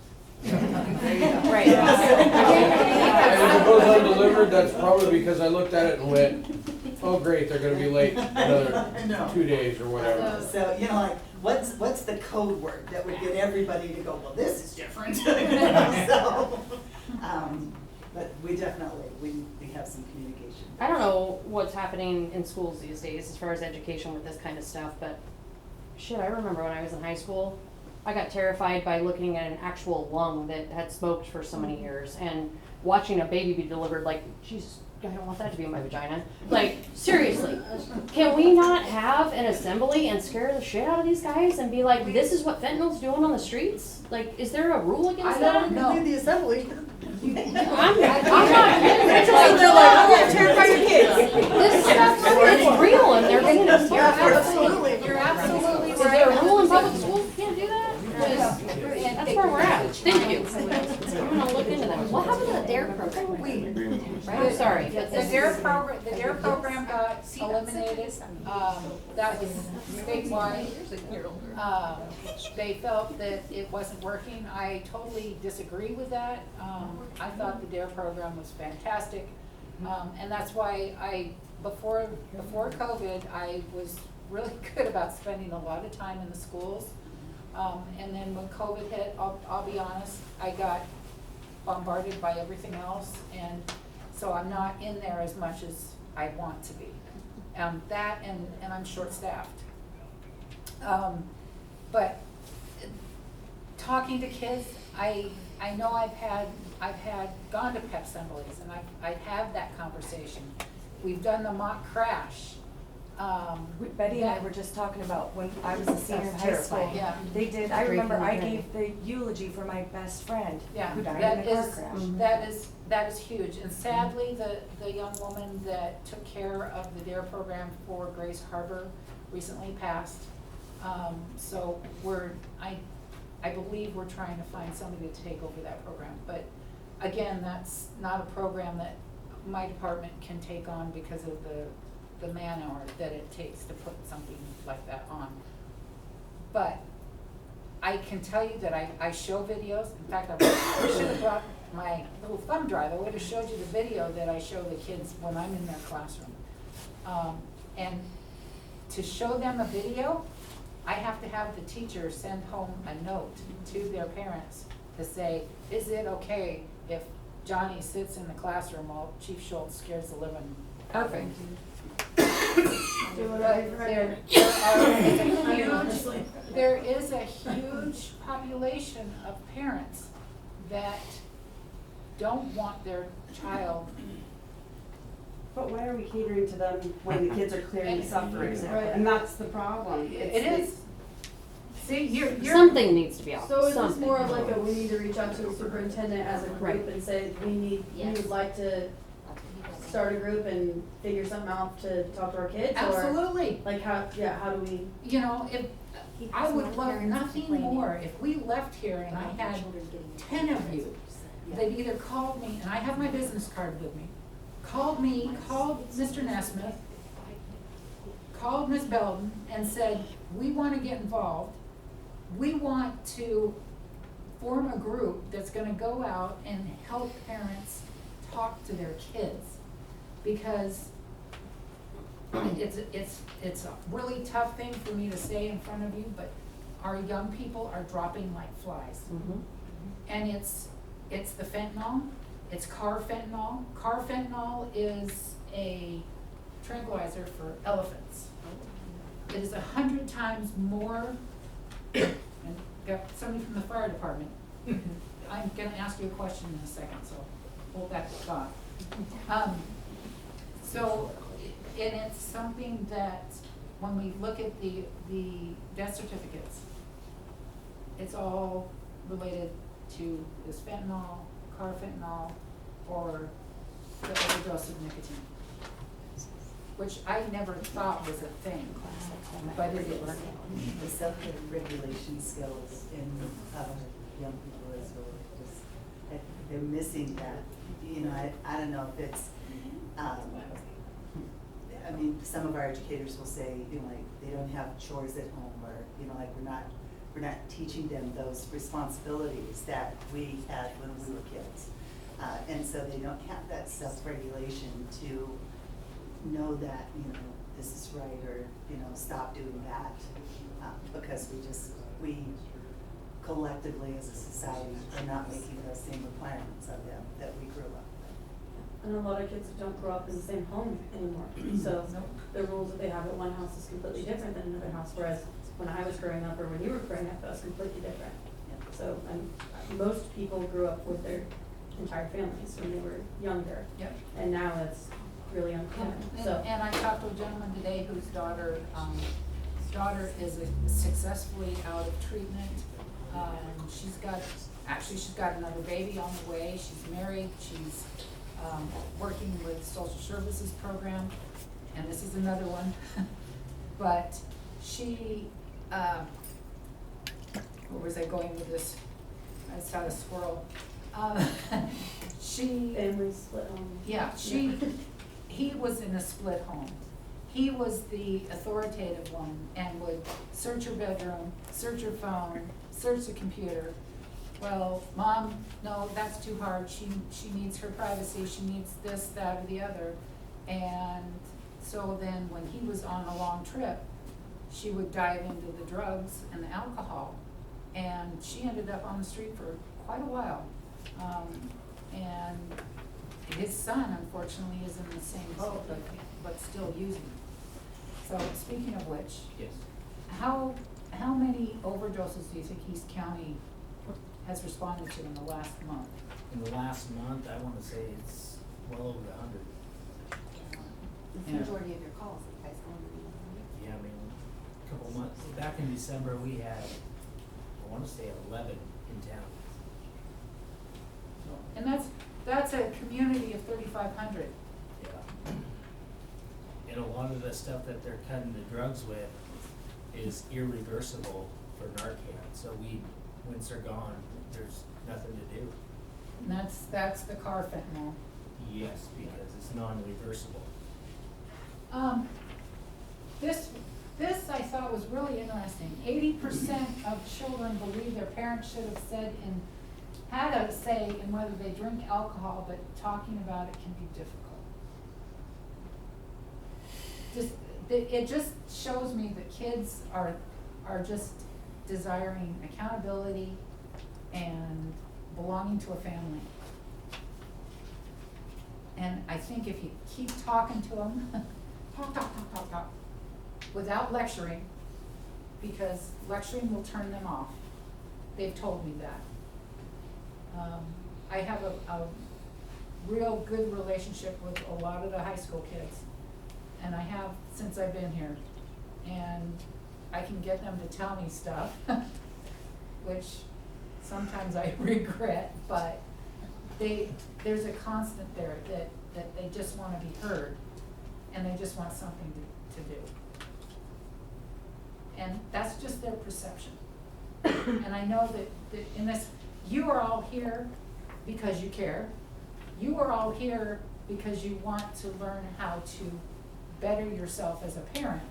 Speaker 2: There you go.
Speaker 9: Right.
Speaker 11: And if it goes undelivered, that's probably because I looked at it and went, oh great, they're gonna be late another
Speaker 2: No.
Speaker 11: 2 days or whatever.
Speaker 2: So, you know, like, what's the code word that would get everybody to go, well, this is different. So, but we definitely, we have some communication.
Speaker 9: I don't know what's happening in schools these days as far as education with this kind of stuff, but shit, I remember when I was in high school, I got terrified by looking at an actual lung that had smoked for so many years and watching a baby be delivered, like, Jesus, I don't want that to be in my vagina. Like, seriously, can we not have an assembly and scare the shit out of these guys and be like, this is what fentanyl's doing on the streets? Like, is there a rule against that?
Speaker 2: know.
Speaker 12: the assembly.
Speaker 9: I'm not kidding. It's like,
Speaker 12: They're like, I'm gonna terrify your kids.
Speaker 9: this stuff, it's real and they're getting us
Speaker 5: You're
Speaker 9: terrified.
Speaker 5: absolutely, you're absolutely
Speaker 9: Is
Speaker 5: right.
Speaker 9: there a rule in public schools you can't do that? 'Cause that's where we're at. Thank you. I'm gonna look into that. What happened to the DARE program? I'm sorry, but
Speaker 1: The
Speaker 9: this
Speaker 1: DARE
Speaker 9: is.
Speaker 1: program, the DARE program got eliminated, that was statewide. They felt that it wasn't working. I totally disagree with that. I thought the DARE program was fantastic. And that's why before COVID, I was really good about spending a lot of time in the schools. And then when COVID hit, I'll be honest, I got bombarded by everything else, and so I'm not in there as much as I want to be. That and I'm short-staffed. But talking to kids, I know I've gone to pep assemblies, and I have that conversation. We've done the mock crash.
Speaker 6: Betty and I were just talking about when I was a senior in high school.
Speaker 9: terrifying.
Speaker 1: Yeah.
Speaker 6: They did, I remember I
Speaker 9: Drinking
Speaker 6: gave the eulogy for my best friend
Speaker 1: Yeah,
Speaker 6: who died
Speaker 1: that
Speaker 6: in a car
Speaker 1: is,
Speaker 6: crash.
Speaker 1: that is huge. And sadly, the young woman that took care of the DARE program for Grace Harbor recently passed. So I believe we're trying to find somebody to take over that program. But again, that's not a program that my department can take on because of the man-hour that it takes to put something like that on. But I can tell you that I show videos. In fact, I should have brought my little thumb drive. I would have showed you the video that I show the kids when I'm in their classroom. And to show them a video, I have to have the teacher send home a note to their parents to say, is it okay if Johnny sits in the classroom while Chief Shultz scares the living out of him? There is a huge population of parents that don't want their child.
Speaker 10: But why are we catering to them when the kids are clearly suffering?
Speaker 5: Right.
Speaker 10: And that's the problem.
Speaker 1: It is. See, you're.
Speaker 9: Something needs to be off.
Speaker 5: So is this
Speaker 9: Something.
Speaker 5: more of like a, we need to reach out to the superintendent as a
Speaker 9: Right.
Speaker 5: group and say, we would like to start a group and figure something out to talk to our kids? Or
Speaker 1: Absolutely.
Speaker 5: like how do we?
Speaker 1: You know, if, I would love nothing more if we left here and I had 10 of you that either called me, and I have my business card with me, called Mr. Nesmith, called Ms. Belden and said, we want to get involved. We want to form a group that's going to go out and help parents talk to their kids. Because it's a really tough thing for me to say in front of you, but our young people are dropping like flies.
Speaker 9: Mhm.
Speaker 1: And it's the fentanyl, it's carfentanil. Carfentanil is a tranquilizer for elephants. It is 100 times more, and got somebody from the fire department. I'm gonna ask you a question in a second, so hold that thought. So, and it's something that, when we look at the death certificates, it's all related to this fentanyl, carfentanil, or the overdose of nicotine, which I never thought was a thing, but it is.
Speaker 2: The self-regulation skills in young people is really just, they're missing that. You know, I don't know if it's, I mean, some of our educators will say, you know, like, they don't have chores at home, or, you know, like, we're not teaching them those responsibilities that we had when we were kids. And so they don't have that self-regulation to know that, you know, this is right, or, you know, stop doing that. Because we collectively as a society are not making those same requirements of them that we grew up with.
Speaker 5: And a lot of kids don't grow up in the same home anymore. So the rules that they have at one house is completely different than another house, whereas when I was growing up or when you were growing up, that was completely different. So most people grew up with their entire families when they were younger.
Speaker 1: Yep.
Speaker 5: And now it's really uncommon. So
Speaker 1: And I talked to a gentleman today whose daughter is successfully out of treatment. She's got another baby on the way. She's married. She's working with social services program, and this is another one. But she, where was I going with this? I saw a squirrel.
Speaker 5: families split home.
Speaker 1: Yeah, he was in a split home. He was the authoritative one and would search her bedroom, search her phone, search the computer. Well, Mom, no, that's too hard. She needs her privacy. She needs this, that, or the other. And so then when he was on a long trip, she would dive into the drugs and the alcohol. And she ended up on the street for quite a while. And his son, unfortunately, is in the same boat, but still using. So speaking of which,
Speaker 4: Yes.
Speaker 1: how many overdoses do you think East County has responded to in the last month?
Speaker 13: In the last month, I want to say it's well over 100.
Speaker 2: The
Speaker 1: Yeah.
Speaker 2: majority of your calls that you guys go into.
Speaker 13: Yeah, I mean, a couple months, back in December, we had, I wanna say 11 in town.
Speaker 1: And that's a community of 3,500.
Speaker 13: Yeah. And a lot of the stuff that they're cutting the drugs with is irreversible for Narcan. So once they're gone, there's nothing to do.
Speaker 1: And that's the car fentanyl.
Speaker 13: Yes, because it's non-reversible.
Speaker 1: This I thought was really interesting. 80% of children believe their parents should have had a say in whether they drink alcohol, but talking about it can be difficult. It just shows me that kids are just desiring accountability and belonging to a family. And I think if you keep talking to them, talk, without lecturing, because lecturing will turn them off. They've told me that. I have a real good relationship with a lot of the high school kids, and I have since I've been here. And I can get them to tell me stuff, which sometimes I regret, but there's a constant there that they just want to be heard, and they just want something to do. And that's just their perception. And I know that in this, you are all here because you care. You are all here because you want to learn how to better yourself as a parent.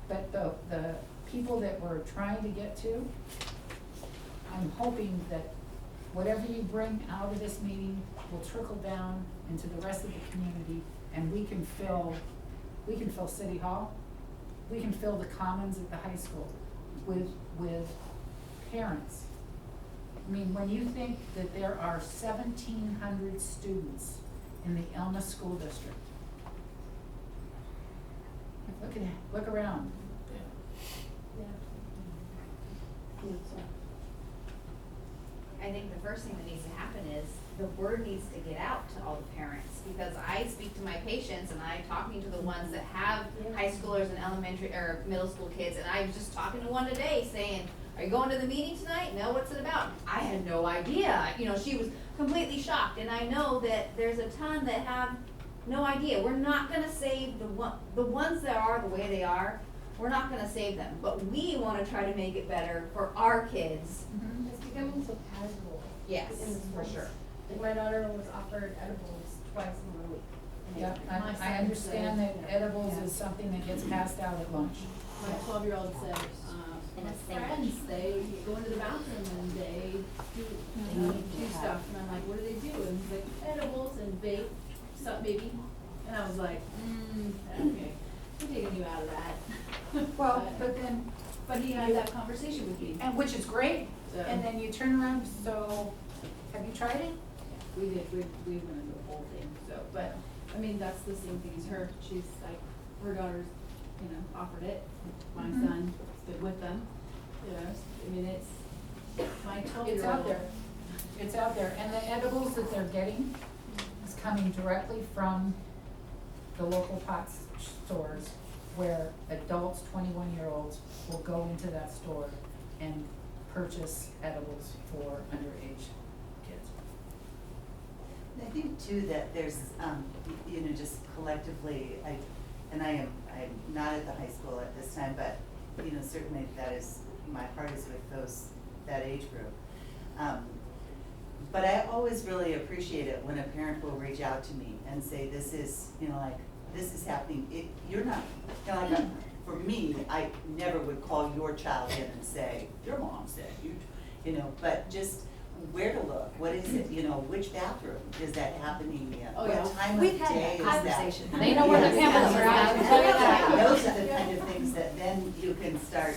Speaker 1: But the people that we're trying to get to, I'm hoping that whatever you bring out of this meeting will trickle down into the rest of the community, and we can fill City Hall, we can fill the commons at the high school with parents. I mean, when you think that there are 1,700 students in the Elma School District, look around.
Speaker 13: Yeah.
Speaker 7: I think the first thing that needs to happen is the word needs to get out to all the parents, because I speak to my patients and I'm talking to the ones that have high schoolers and elementary or middle school kids, and I was just talking to one today saying, "Are you going to the meeting tonight?" "No, what's it about?" "I had no idea." You know, she was completely shocked, and I know that there's a ton that have no idea. We're not gonna save the ones that are the way they are, we're not gonna save them, but we wanna try to make it better for our kids.
Speaker 3: It's becoming so casual.
Speaker 7: Yes,
Speaker 3: in the
Speaker 7: for
Speaker 3: schools.
Speaker 7: sure.
Speaker 3: Like my daughter was offered edibles twice in 1 week.
Speaker 1: Yeah,
Speaker 3: My son
Speaker 1: I understand that
Speaker 3: said,
Speaker 1: edibles
Speaker 3: yeah.
Speaker 1: is something that gets passed out at lunch.
Speaker 3: My 12-year-old said, my friends, they go into the bathroom and they do stuff. And I'm like, what do they do? And he's like, edibles and vape, stuff maybe. And I was like, okay, I'm taking you out of that.
Speaker 1: Well,
Speaker 3: But he had that conversation with me.
Speaker 1: and which is great,
Speaker 3: So-
Speaker 1: and then you turn around, so, have you tried it?
Speaker 3: We did, we went into the whole thing, so, but, I mean, that's the same thing as her, she's like, her daughter's, offered it, my
Speaker 1: Mhm.
Speaker 3: son stood with them, I mean, it's, my 12-year-old.
Speaker 1: It's out there. It's out there, and the edibles that they're getting is coming directly from the local pot stores, where adults, 21-year-olds, will go into that store and purchase edibles for underage kids.
Speaker 2: I think too that there's, just collectively, I'm not at the high school at this time, but, certainly that is, my heart is with that age group. But I always really appreciate it when a parent will reach out to me and say, this is, this is happening. You're not, for me, I never would call your child in and say, your mom said, but just where to look, what is it, which bathroom is that happening in?
Speaker 3: Oh, yeah.
Speaker 2: What time of
Speaker 7: We've had
Speaker 2: day
Speaker 7: that
Speaker 2: is
Speaker 7: conversation.
Speaker 2: that?
Speaker 9: They know where the
Speaker 2: Yes.
Speaker 9: cameras are at, I can tell you that.
Speaker 2: Those are the kind of things that then you can start,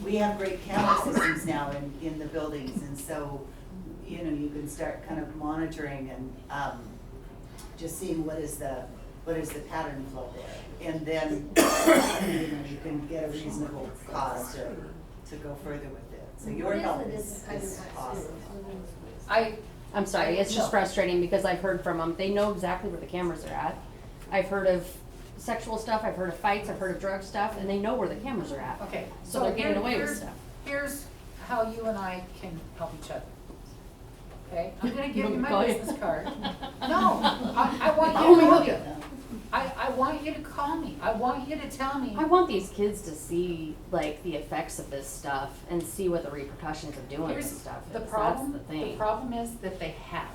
Speaker 2: we have great camera systems now in the buildings, and so, you can start kind of monitoring and just seeing what is the pattern flow there. And then, you can get a reasonable cause to go further with it. So your help is awesome.
Speaker 9: I'm sorry, it's just
Speaker 1: No.
Speaker 9: frustrating because I've heard from them, they know exactly where the cameras are at. I've heard of sexual stuff, I've heard of fights, I've heard of drug stuff, and they know where the cameras are at.
Speaker 1: Okay.
Speaker 9: So they're getting away with
Speaker 1: here's-
Speaker 9: stuff.
Speaker 1: Here's how you and I can help each other. Okay, I'm gonna give you
Speaker 9: Call
Speaker 1: my
Speaker 9: you.
Speaker 1: business card. No, I want you to call me. I want you to call me. I want you to tell me.
Speaker 9: I want these kids to see like the effects of this stuff and see what the repercussions of doing
Speaker 1: Here's
Speaker 9: this stuff is.
Speaker 1: the
Speaker 9: That's
Speaker 1: problem,
Speaker 9: the thing.
Speaker 1: the problem is that they have.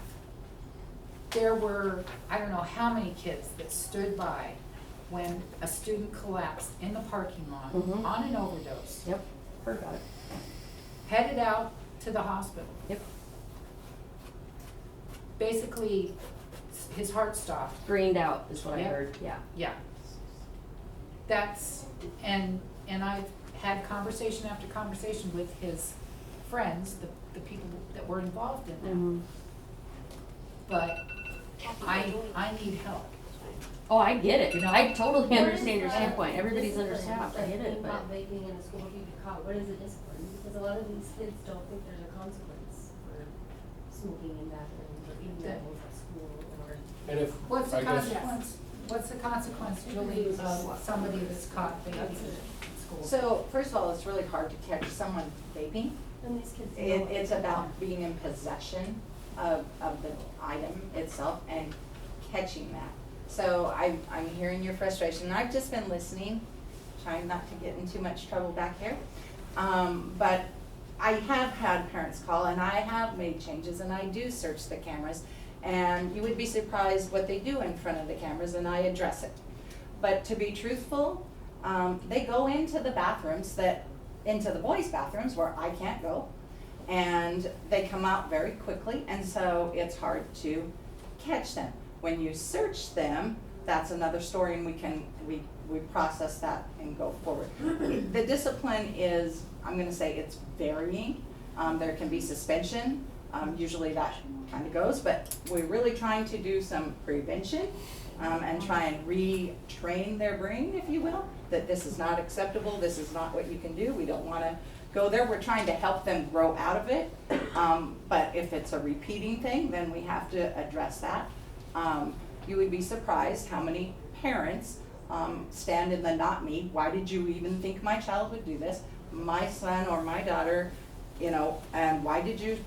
Speaker 1: There were, I don't know how many kids that stood by when a student collapsed in the parking lot
Speaker 9: Mhm.
Speaker 1: on an overdose,
Speaker 9: Yep, heard about it.
Speaker 1: headed out to the hospital.
Speaker 9: Yep.
Speaker 1: Basically, his heart stopped.
Speaker 9: Greened out is what I
Speaker 1: Yep.
Speaker 9: heard, yeah.
Speaker 1: Yeah. That's, and I've had conversation after conversation with his friends, the people that were involved in that.
Speaker 9: Mhm.
Speaker 1: But I need help.
Speaker 9: Oh, I get it,
Speaker 1: You know,
Speaker 9: I totally
Speaker 3: What is
Speaker 9: understand your
Speaker 3: the
Speaker 9: standpoint, everybody's
Speaker 3: discipline?
Speaker 9: understaffed, I
Speaker 3: Like,
Speaker 9: get
Speaker 3: think
Speaker 9: it, but.
Speaker 3: about vaping in a school, if you get caught, what is the discipline? Because a lot of these kids don't think there's a consequence for smoking in bathrooms or eating
Speaker 1: That-
Speaker 3: apples at school or.
Speaker 11: And if,
Speaker 1: What's the
Speaker 11: I guess,
Speaker 1: consequence, what's the consequence, Julie, of somebody that's caught vaping at school?
Speaker 14: So, first of all, it's really hard to catch someone vaping.
Speaker 3: And these kids.
Speaker 14: It's about being in possession of the item itself and catching that. So I'm hearing your frustration, and I've just been listening, trying not to get in too much trouble back here. But I have had parents call, and I have made changes, and I do search the cameras. And you would be surprised what they do in front of the cameras, and I address it. But to be truthful, they go into the bathrooms into the boys' bathrooms where I can't go, and they come out very quickly, and so it's hard to catch them. When you search them, that's another story, and we process that and go forward. The discipline is, I'm gonna say it's varying. There can be suspension, usually that kind of goes, but we're really trying to do some prevention and try and retrain their brain, if you will, that this is not acceptable, this is not what you can do, we don't wanna go there. We're trying to help them grow out of it, but if it's a repeating thing, then we have to address that. You would be surprised how many parents stand in the not me, why did you even think my child would do this? My son or my daughter, and why did you,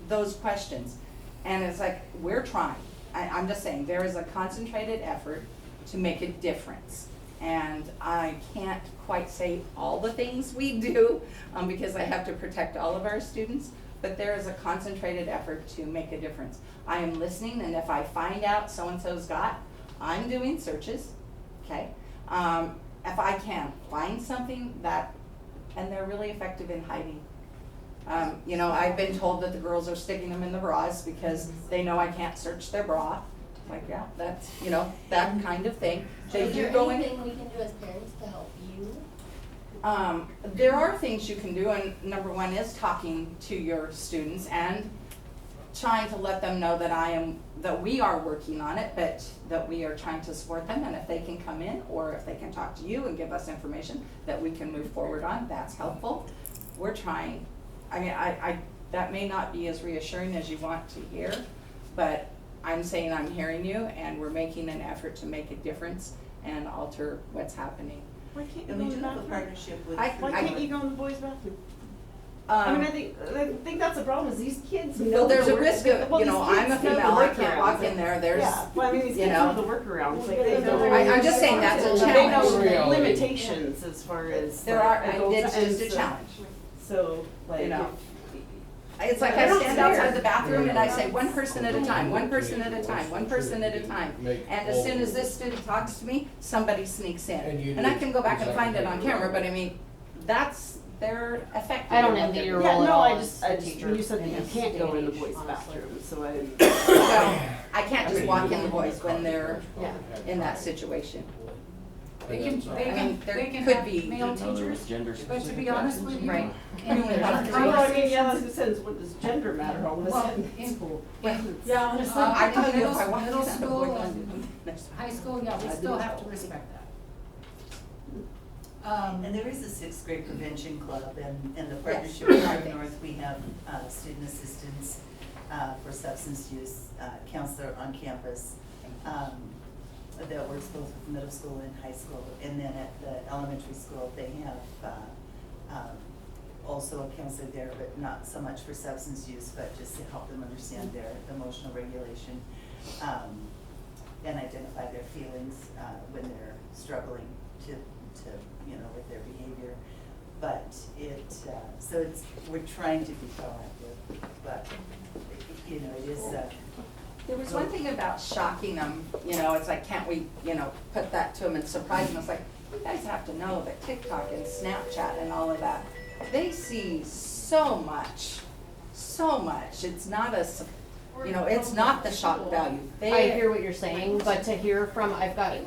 Speaker 14: those questions. And it's like, we're trying. I'm just saying, there is a concentrated effort to make a difference. And I can't quite say all the things we do because I have to protect all of our students, but there is a concentrated effort to make a difference. I am listening, and if I find out so-and-so's got, I'm doing searches, okay? If I can find something and they're really effective in hiding. I've been told that the girls are sticking them in the bras because they know I can't search their bra. Like, yeah, that's, that kind of thing. They do go in.
Speaker 3: Is there anything we can do as parents to help you?
Speaker 14: There are things you can do, and number one is talking to your students and trying to let them know that we are working on it, but that we are trying to support them, and if they can come in or if they can talk to you and give us information that we can move forward on, that's helpful. We're trying. I mean, that may not be as reassuring as you want to hear, but I'm saying I'm hearing you, and we're making an effort to make a difference and alter what's happening.
Speaker 10: Why can't you
Speaker 2: And
Speaker 10: go
Speaker 2: we
Speaker 10: in
Speaker 2: do
Speaker 10: the
Speaker 2: have a
Speaker 10: bathroom?
Speaker 2: partnership with.
Speaker 14: I
Speaker 10: Why can't you go in the boys' bathroom? I think that's the problem, is these kids know.
Speaker 14: Well, there's
Speaker 10: the
Speaker 14: a
Speaker 10: work-
Speaker 14: risk of,
Speaker 10: well, these
Speaker 14: I'm a
Speaker 10: kids know the
Speaker 14: female, I can't
Speaker 10: workarounds.
Speaker 14: walk in there, there's,
Speaker 10: Yeah, well, I mean, these
Speaker 14: you
Speaker 10: kids
Speaker 14: know.
Speaker 10: know the workarounds, like they know.
Speaker 14: I'm just saying that's a
Speaker 10: They
Speaker 14: challenge.
Speaker 10: know
Speaker 11: Reality.
Speaker 10: limitations as far as.
Speaker 14: There
Speaker 10: like,
Speaker 14: are,
Speaker 10: adults,
Speaker 14: it's
Speaker 10: and
Speaker 14: just a
Speaker 10: so-
Speaker 14: challenge.
Speaker 10: So, like,
Speaker 14: You know.
Speaker 10: if-
Speaker 14: It's like
Speaker 10: I
Speaker 14: I
Speaker 10: don't
Speaker 14: stand
Speaker 10: see it.
Speaker 14: outside the bathroom and I say, one person at a time, one person at a time, one person at a time.
Speaker 11: Make
Speaker 14: And as soon as this student talks to me, somebody sneaks
Speaker 11: And you
Speaker 14: in. And I
Speaker 11: do
Speaker 14: can go back and find it
Speaker 11: exactly
Speaker 14: on
Speaker 11: what you
Speaker 14: camera,
Speaker 11: are.
Speaker 14: but I mean, they're effective.
Speaker 9: I don't
Speaker 14: in what
Speaker 9: envy
Speaker 14: they're
Speaker 9: your
Speaker 14: doing.
Speaker 9: role
Speaker 10: Yeah,
Speaker 9: at
Speaker 10: no,
Speaker 9: all
Speaker 10: I
Speaker 9: as
Speaker 10: just,
Speaker 9: a teacher
Speaker 10: you said that
Speaker 9: in
Speaker 10: you
Speaker 9: this
Speaker 10: can't
Speaker 9: day
Speaker 10: go
Speaker 9: and
Speaker 10: in the
Speaker 9: age,
Speaker 10: boys'
Speaker 9: honestly.
Speaker 10: bathroom, so I.
Speaker 14: So, I can't just walk in the boys when they're
Speaker 10: Yeah.
Speaker 14: in that situation.
Speaker 1: They can,
Speaker 11: And
Speaker 1: they
Speaker 14: I mean,
Speaker 1: can,
Speaker 14: there
Speaker 1: they can
Speaker 14: could
Speaker 1: have
Speaker 14: be-
Speaker 1: male
Speaker 4: In other words,
Speaker 1: teachers,
Speaker 4: gender
Speaker 1: but to
Speaker 4: specific.
Speaker 1: be honest with you,
Speaker 14: Right.
Speaker 1: in the
Speaker 10: Well, I mean, yeah, that's
Speaker 1: conversations,
Speaker 10: the sense, what does gender matter all of a
Speaker 1: well,
Speaker 10: sudden?
Speaker 14: Yeah, honestly, I tell you, if I walk in
Speaker 1: middle
Speaker 14: on the
Speaker 1: school
Speaker 14: boys,
Speaker 1: and high school, yeah, we still have to respect that.
Speaker 2: And there is a sixth grade prevention club, and the
Speaker 14: Yes.
Speaker 2: partnership with North, we have student assistants for substance use counselor on campus that works both with middle school and high school. And then at the elementary school, they have also a counselor there, but not so much for substance use, but just to help them understand their emotional regulation and identify their feelings when they're struggling to with their behavior. But we're trying to be proactive, but it is.
Speaker 14: There was one thing about shocking them, it's like, can't we, put that to them and surprise them? It's like, you guys have to know that TikTok and Snapchat and all of that, they see so much. It's not it's not the shock value.
Speaker 9: I hear what you're saying, but to hear from, I've got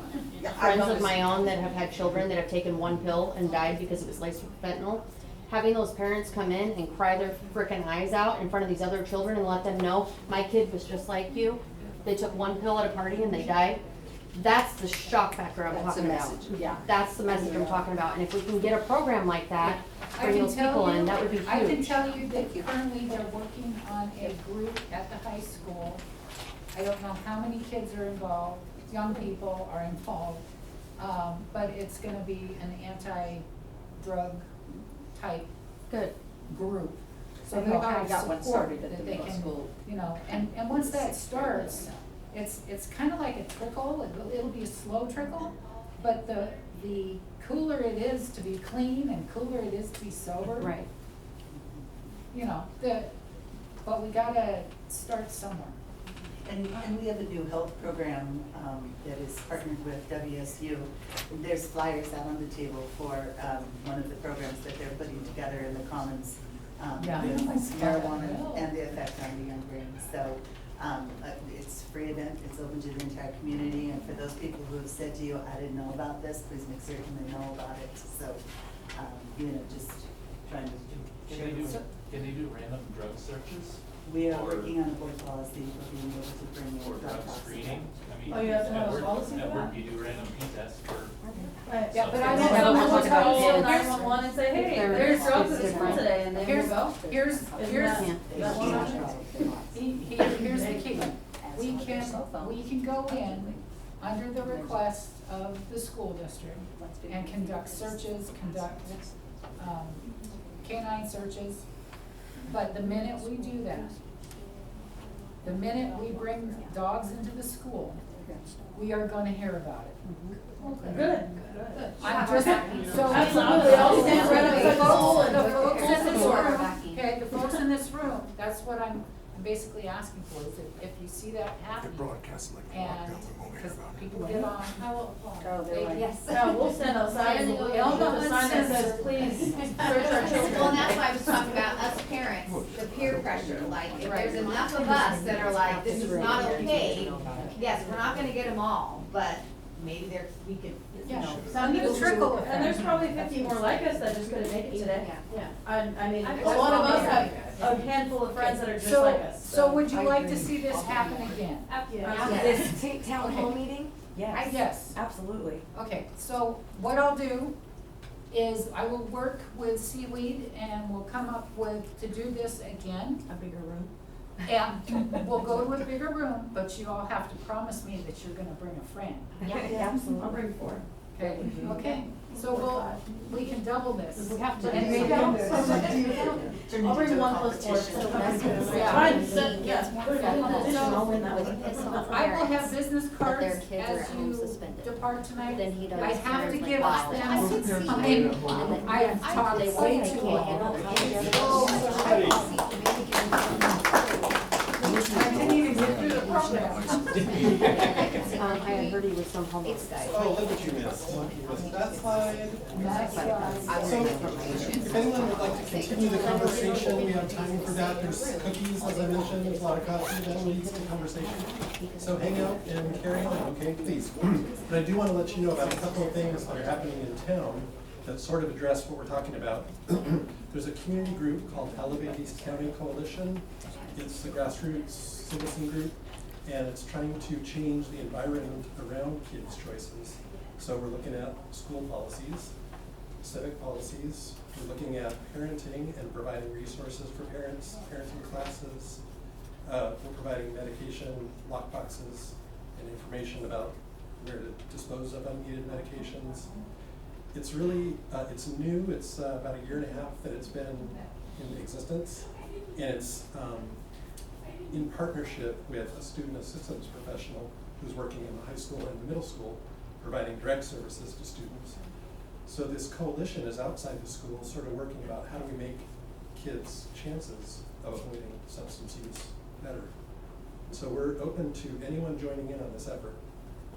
Speaker 9: friends of my own that have had children that have taken one pill and died because it was laced with fentanyl. Having those parents come in and cry their frickin' eyes out in front of these other children and let them know, my kid was just like you. They took one pill at a party and they died. That's the shock factor I'm talking about.
Speaker 14: Yeah.
Speaker 9: That's the message I'm talking about. And if we can get a program like that, bring those people in, that would be huge.
Speaker 1: I can tell you that currently they're working on a group at the high school. I don't know how many kids are involved, young people are involved, but it's gonna be an anti-drug type
Speaker 9: Good.
Speaker 1: group. So
Speaker 14: They've
Speaker 1: they'll
Speaker 14: already
Speaker 1: have
Speaker 14: got one
Speaker 1: support
Speaker 14: started at
Speaker 1: that
Speaker 14: the
Speaker 1: they
Speaker 14: middle
Speaker 1: can,
Speaker 14: school.
Speaker 1: and once that starts, it's kind of like a trickle. It'll be a slow trickle, but the cooler it is to be clean and cooler it is to be sober.
Speaker 9: Right.
Speaker 1: But we gotta start somewhere.
Speaker 2: And we have a new health program that is partnered with WSU. There's flyers out on the table for one of the programs that they're putting together in the Commons with marijuana and the effect on the young brain. So it's a free event, it's open to the entire community, and for those people who have said to you, I didn't know about this, please make certain they know about it. So, just trying to share.
Speaker 4: Can they do random drug searches?
Speaker 2: We are working on a board policy for being able to bring in
Speaker 4: Or drug
Speaker 2: tests.
Speaker 4: screening? I mean,
Speaker 5: Oh, you have to have a
Speaker 4: at work-
Speaker 5: policy for
Speaker 4: At work,
Speaker 5: that?
Speaker 4: you do random P-tests for.
Speaker 1: Yeah, but I
Speaker 4: substance.
Speaker 1: know
Speaker 9: Yeah,
Speaker 1: someone
Speaker 9: we'll
Speaker 1: will
Speaker 9: talk about
Speaker 1: tell you,
Speaker 9: kids.
Speaker 5: 911 and say, hey,
Speaker 9: They're-
Speaker 5: there's drugs at
Speaker 9: it's
Speaker 5: school
Speaker 9: different.
Speaker 5: today, and then
Speaker 1: here's
Speaker 5: we'll go.
Speaker 1: here's
Speaker 2: Here's
Speaker 1: the key. We can go in under the request of the school district and conduct searches, canine searches. But the minute we do that, the minute we bring dogs into the school, we are gonna hear about it.
Speaker 5: Good.
Speaker 1: I'm just, so.
Speaker 5: Absolutely, I'll stand right up the goal and
Speaker 1: The folks in this
Speaker 7: Full
Speaker 1: room,
Speaker 7: backing.
Speaker 1: okay, the folks in this room, that's what I'm basically asking for, is if you see that happening. And, because people get on.
Speaker 5: I will apply.
Speaker 14: Oh, they're like,
Speaker 7: Yes.
Speaker 5: No, we'll stand outside and we'll
Speaker 1: Elma
Speaker 5: put a sign that says,
Speaker 1: says-
Speaker 5: please search our children.
Speaker 7: Well, and that's why I was talking about us parents, the peer pressure, like, if there's enough of us that are like, this is not okay, yes, we're not gonna get them all, but maybe we could, some
Speaker 5: And
Speaker 7: people.
Speaker 5: there's trickle, and there's probably 50 more like us that just couldn't make it today.
Speaker 7: Yeah.
Speaker 5: I mean, a lot of us have a handful of friends that are just like us.
Speaker 1: So would you like to see this happen again?
Speaker 6: This town hall meeting? Yes.
Speaker 1: Yes.
Speaker 6: Absolutely.
Speaker 1: Okay, so what I'll do is I will work with Seaweed and we'll come up with, to do this again.
Speaker 6: A bigger room.
Speaker 1: And we'll go to a bigger room, but you all have to promise me that you're gonna bring a friend.
Speaker 6: Yeah, absolutely.
Speaker 5: I'll bring 4.
Speaker 1: Okay, okay, so we can double this.
Speaker 9: We have to.
Speaker 1: And maybe
Speaker 5: I'll bring 1 plus 4. So that's good.
Speaker 1: Yeah.
Speaker 5: Fine, so, yeah, put it in the addition, I'll win that one.
Speaker 1: I will have business cards
Speaker 8: their kids are
Speaker 1: as
Speaker 8: home
Speaker 1: you
Speaker 8: suspended.
Speaker 1: depart tonight.
Speaker 8: Then he does
Speaker 1: I have to
Speaker 8: like
Speaker 1: give
Speaker 8: Bible.
Speaker 1: them,
Speaker 7: I could see
Speaker 1: I mean, I have talked way too long. I didn't even get through the program.
Speaker 9: I had heard he was some homeless guy.
Speaker 15: Oh, look what you missed. Was that slide?
Speaker 1: That's right.
Speaker 15: So, if anyone would like to continue the conversation, we have time for that. There's cookies, as I mentioned, there's a lot of coffee that leads to conversation. So hang out and carry on, okay, please. But I do want to let you know about a couple of things that are happening in town that sort of address what we're talking about. There's a community group called Elevate East County Coalition. It's a grassroots citizen group, and it's trying to change the environment around kids' choices. So we're looking at school policies, civic policies, we're looking at parenting and providing resources for parents, parenting classes, we're providing medication lockboxes and information about where to dispose of unneeded medications. It's really, it's new, it's about a year and a half that it's been in existence, and it's in partnership with a student assistance professional who's working in the high school and the middle school, providing direct services to students. So this coalition is outside the school, sort of working about how do we make kids' chances of avoiding substance use better. So we're open to anyone joining in on this effort.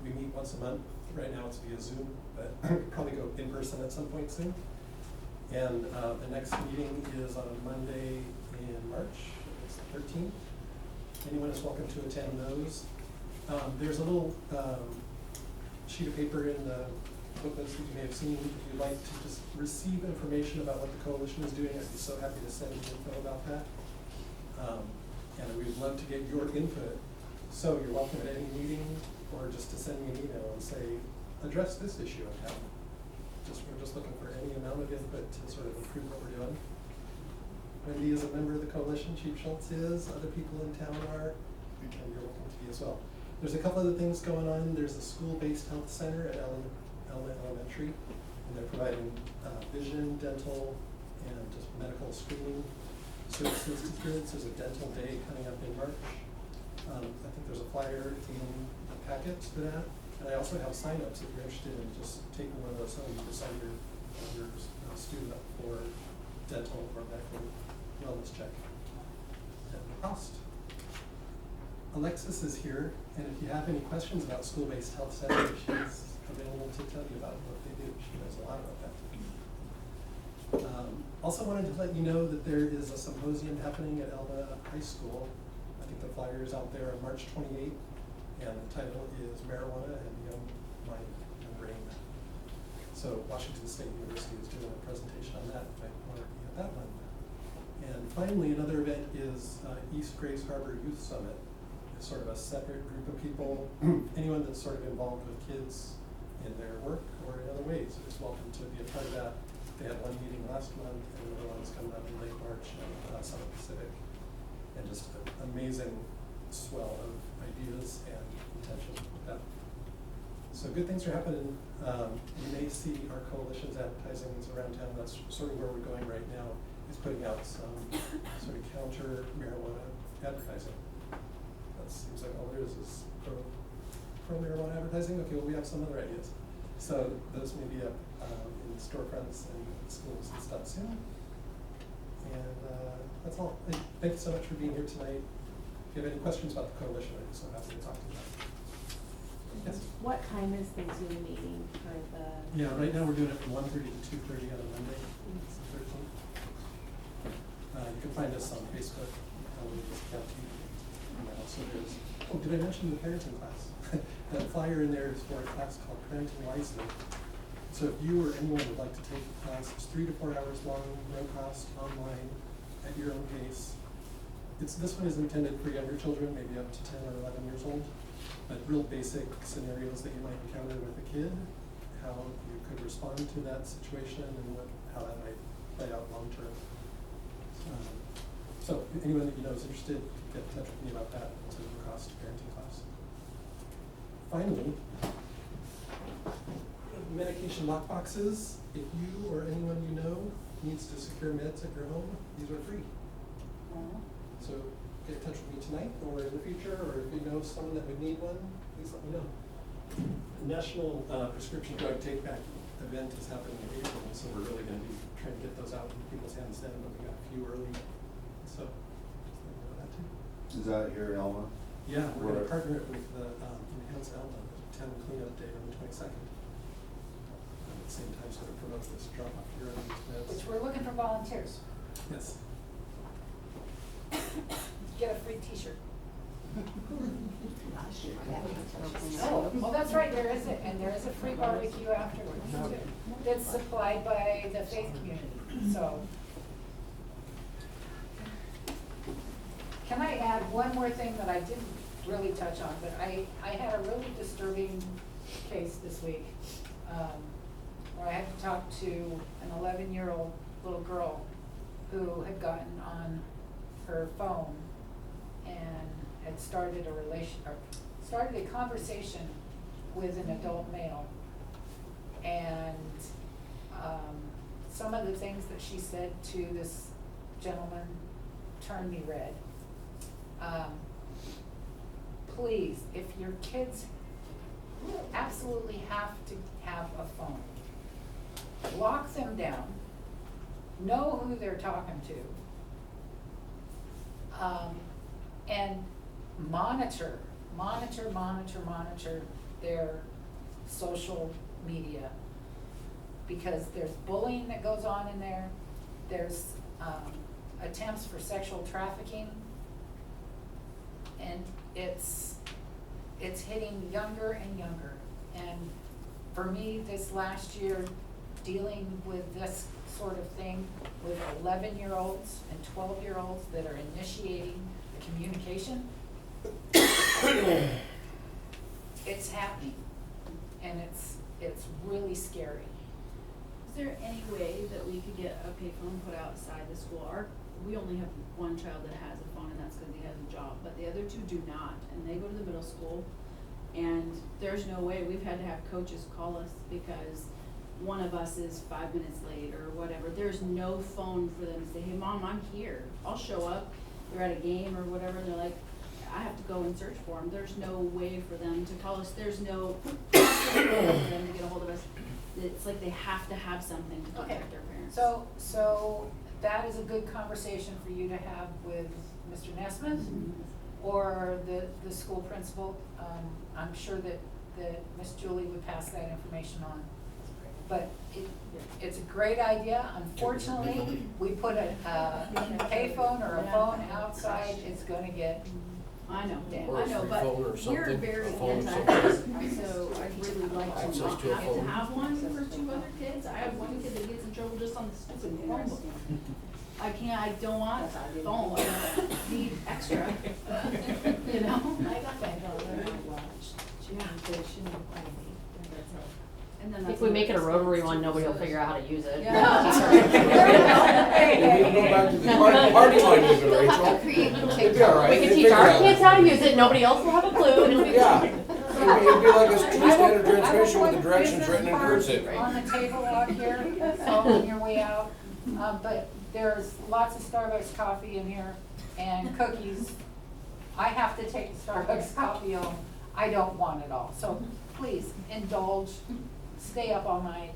Speaker 15: We meet once a month. Right now it's via Zoom, but we'll probably go in person at some point soon. And the next meeting is on a Monday in March. It's the 13th. Anyone is welcome to attend those. There's a little sheet of paper in the booklets that you may have seen. If you'd like to just receive information about what the coalition is doing, I'd be so happy to send you info about that. And we'd love to get your input. So you're welcome at any meeting, or just to send me an email and say, address this issue in town. We're just looking for any amount of input to sort of improve what we're doing. Wendy is a member of the coalition, Chief Shultz is, other people in town are, and you're welcome to be as well. There's a couple other things going on. There's a school-based health center at Elma Elementary, and they're providing vision, dental, and just medical screening services to kids. There's a dental day coming up in March. I think there's a flyer in the packet for that. And I also have sign-ups if you're interested in just taking one of those home to sign your student up for dental or medical wellness check at no cost. Alexis is here, and if you have any questions about school-based health center, she's available to tell you about what they do. She knows a lot about that. Also wanted to let you know that there is a symposium happening at Elma High School. I think the flyer is out there on March 28th, and the title is Marijuana and Young Mind and Brain. So Washington State University is doing a presentation on that. You might want to be at that one. And finally, another event is East Grace Harbor Youth Summit. It's sort of a separate group of people. Anyone that's sort of involved with kids in their work or in other ways is welcome to be a part of that. They had one meeting last month, and another one's coming up in late March at Summit Pacific. And just an amazing swell of ideas and potential with that. So good things are happening. You may see our coalition's advertisings around town. That's sort of where we're going right now, is putting out some sort of counter marijuana advertising. That seems like all there is pro marijuana advertising. Okay, well, we have some other ideas. So those may be up in storefronts and schools and stuff soon. And that's all. Thank you so much for being here tonight. If you have any questions about the coalition, I'd be so happy to talk to you about it. Yes?
Speaker 8: What time is the Zoom meeting for the?
Speaker 15: Yeah, right now we're doing it from 1:30 to 2:30 on a Monday. It's the 13th. You can find us on Facebook. So there's, oh, did I mention the parenting class? That flyer in there is for a class called Parenting Wisely. So if you or anyone would like to take the class, it's 3 to 4 hours long, no cost, online, at your own pace. This one is intended for younger children, maybe up to 10 or 11 years old, but real basic scenarios that you might encounter with a kid, how you could respond to that situation, and how that might play out long term. So anyone that you know is interested, get in touch with me about that. It's a no-cost parenting class. Finally, medication lockboxes. If you or anyone you know needs to secure meds at your home, these are free. So get in touch with me tonight or in the future, or if you know someone that would need one, please let me know. The National Prescription Drug Take Back event is happening in April, so we're really going to be trying to get those out in people's hands then, but we got a few early. So just let me know that too.
Speaker 16: Is that here in Elma?
Speaker 15: Yeah, we're going to partner it with the Enhance Elma, the town cleanup day on the 22nd. And at the same time, sort of promote this drop off here on these meds.
Speaker 1: Which we're looking for volunteers.
Speaker 15: Yes.
Speaker 1: Get a free t-shirt. Oh, well, that's right, there is and there is a free barbecue afterwards too. That's supplied by the faith community, so. Can I add one more thing that I didn't really touch on, but I had a really disturbing case this week, where I had to talk to an 11-year-old little girl who had gotten on her phone and had started started a conversation with an adult male. And some of the things that she said to this gentleman turned me red. Please, if your kids absolutely have to have a phone, lock them down, know who they're talking to, and monitor their social media. Because there's bullying that goes on in there, there's attempts for sexual trafficking, and it's hitting younger and younger. And for me, this last year, dealing with this sort of thing with 11-year-olds and 12-year-olds that are initiating the communication, it's happening, and it's really scary.
Speaker 3: Is there any way that we could get a payphone put outside the school? We only have one child that has a phone, and that's because he has a job, but the other two do not, and they go to the middle school, and there's no way, we've had to have coaches call us because one of us is 5 minutes late or whatever. There's no phone for them to say, hey mom, I'm here, I'll show up. They're at a game or whatever, and they're like, I have to go and search for them. There's no way for them to call us, there's no way for them to get a hold of us. It's like they have to have something to contact their parents.
Speaker 1: So that is a good conversation for you to have with Mr. Nesmith or the school principal. I'm sure that Miss Julie would pass that information on. But it's a great idea. Unfortunately, we put a payphone or a phone outside, it's gonna get
Speaker 3: I know,
Speaker 11: Or a
Speaker 3: I know,
Speaker 11: free
Speaker 3: but
Speaker 11: phone or
Speaker 3: we're
Speaker 11: something,
Speaker 3: very
Speaker 11: a phone or
Speaker 3: anti, so I'd really like to
Speaker 11: Access
Speaker 3: not
Speaker 11: to a
Speaker 3: have to
Speaker 11: phone.
Speaker 3: have one for 2 other kids. I have one kid that gets in trouble just on the stupid phone book. I don't want a phone, I need extra, you know? And then
Speaker 9: If we make it a rotary one, nobody will figure out how to use it.
Speaker 11: We need to go back to the party line even, Rachel. It'd be all right.
Speaker 9: We can
Speaker 11: They'd
Speaker 9: teach
Speaker 11: figure
Speaker 9: our
Speaker 11: out.
Speaker 9: kids how to use it, nobody else will have a clue, it'll be.
Speaker 11: Yeah. It'd be like a standard transmission with the directions written in cursive.
Speaker 1: on the table out here, on your way out. But there's lots of Starbucks coffee in here and cookies. I have to take the Starbucks coffee home. I don't want it all. So please indulge, stay up all night.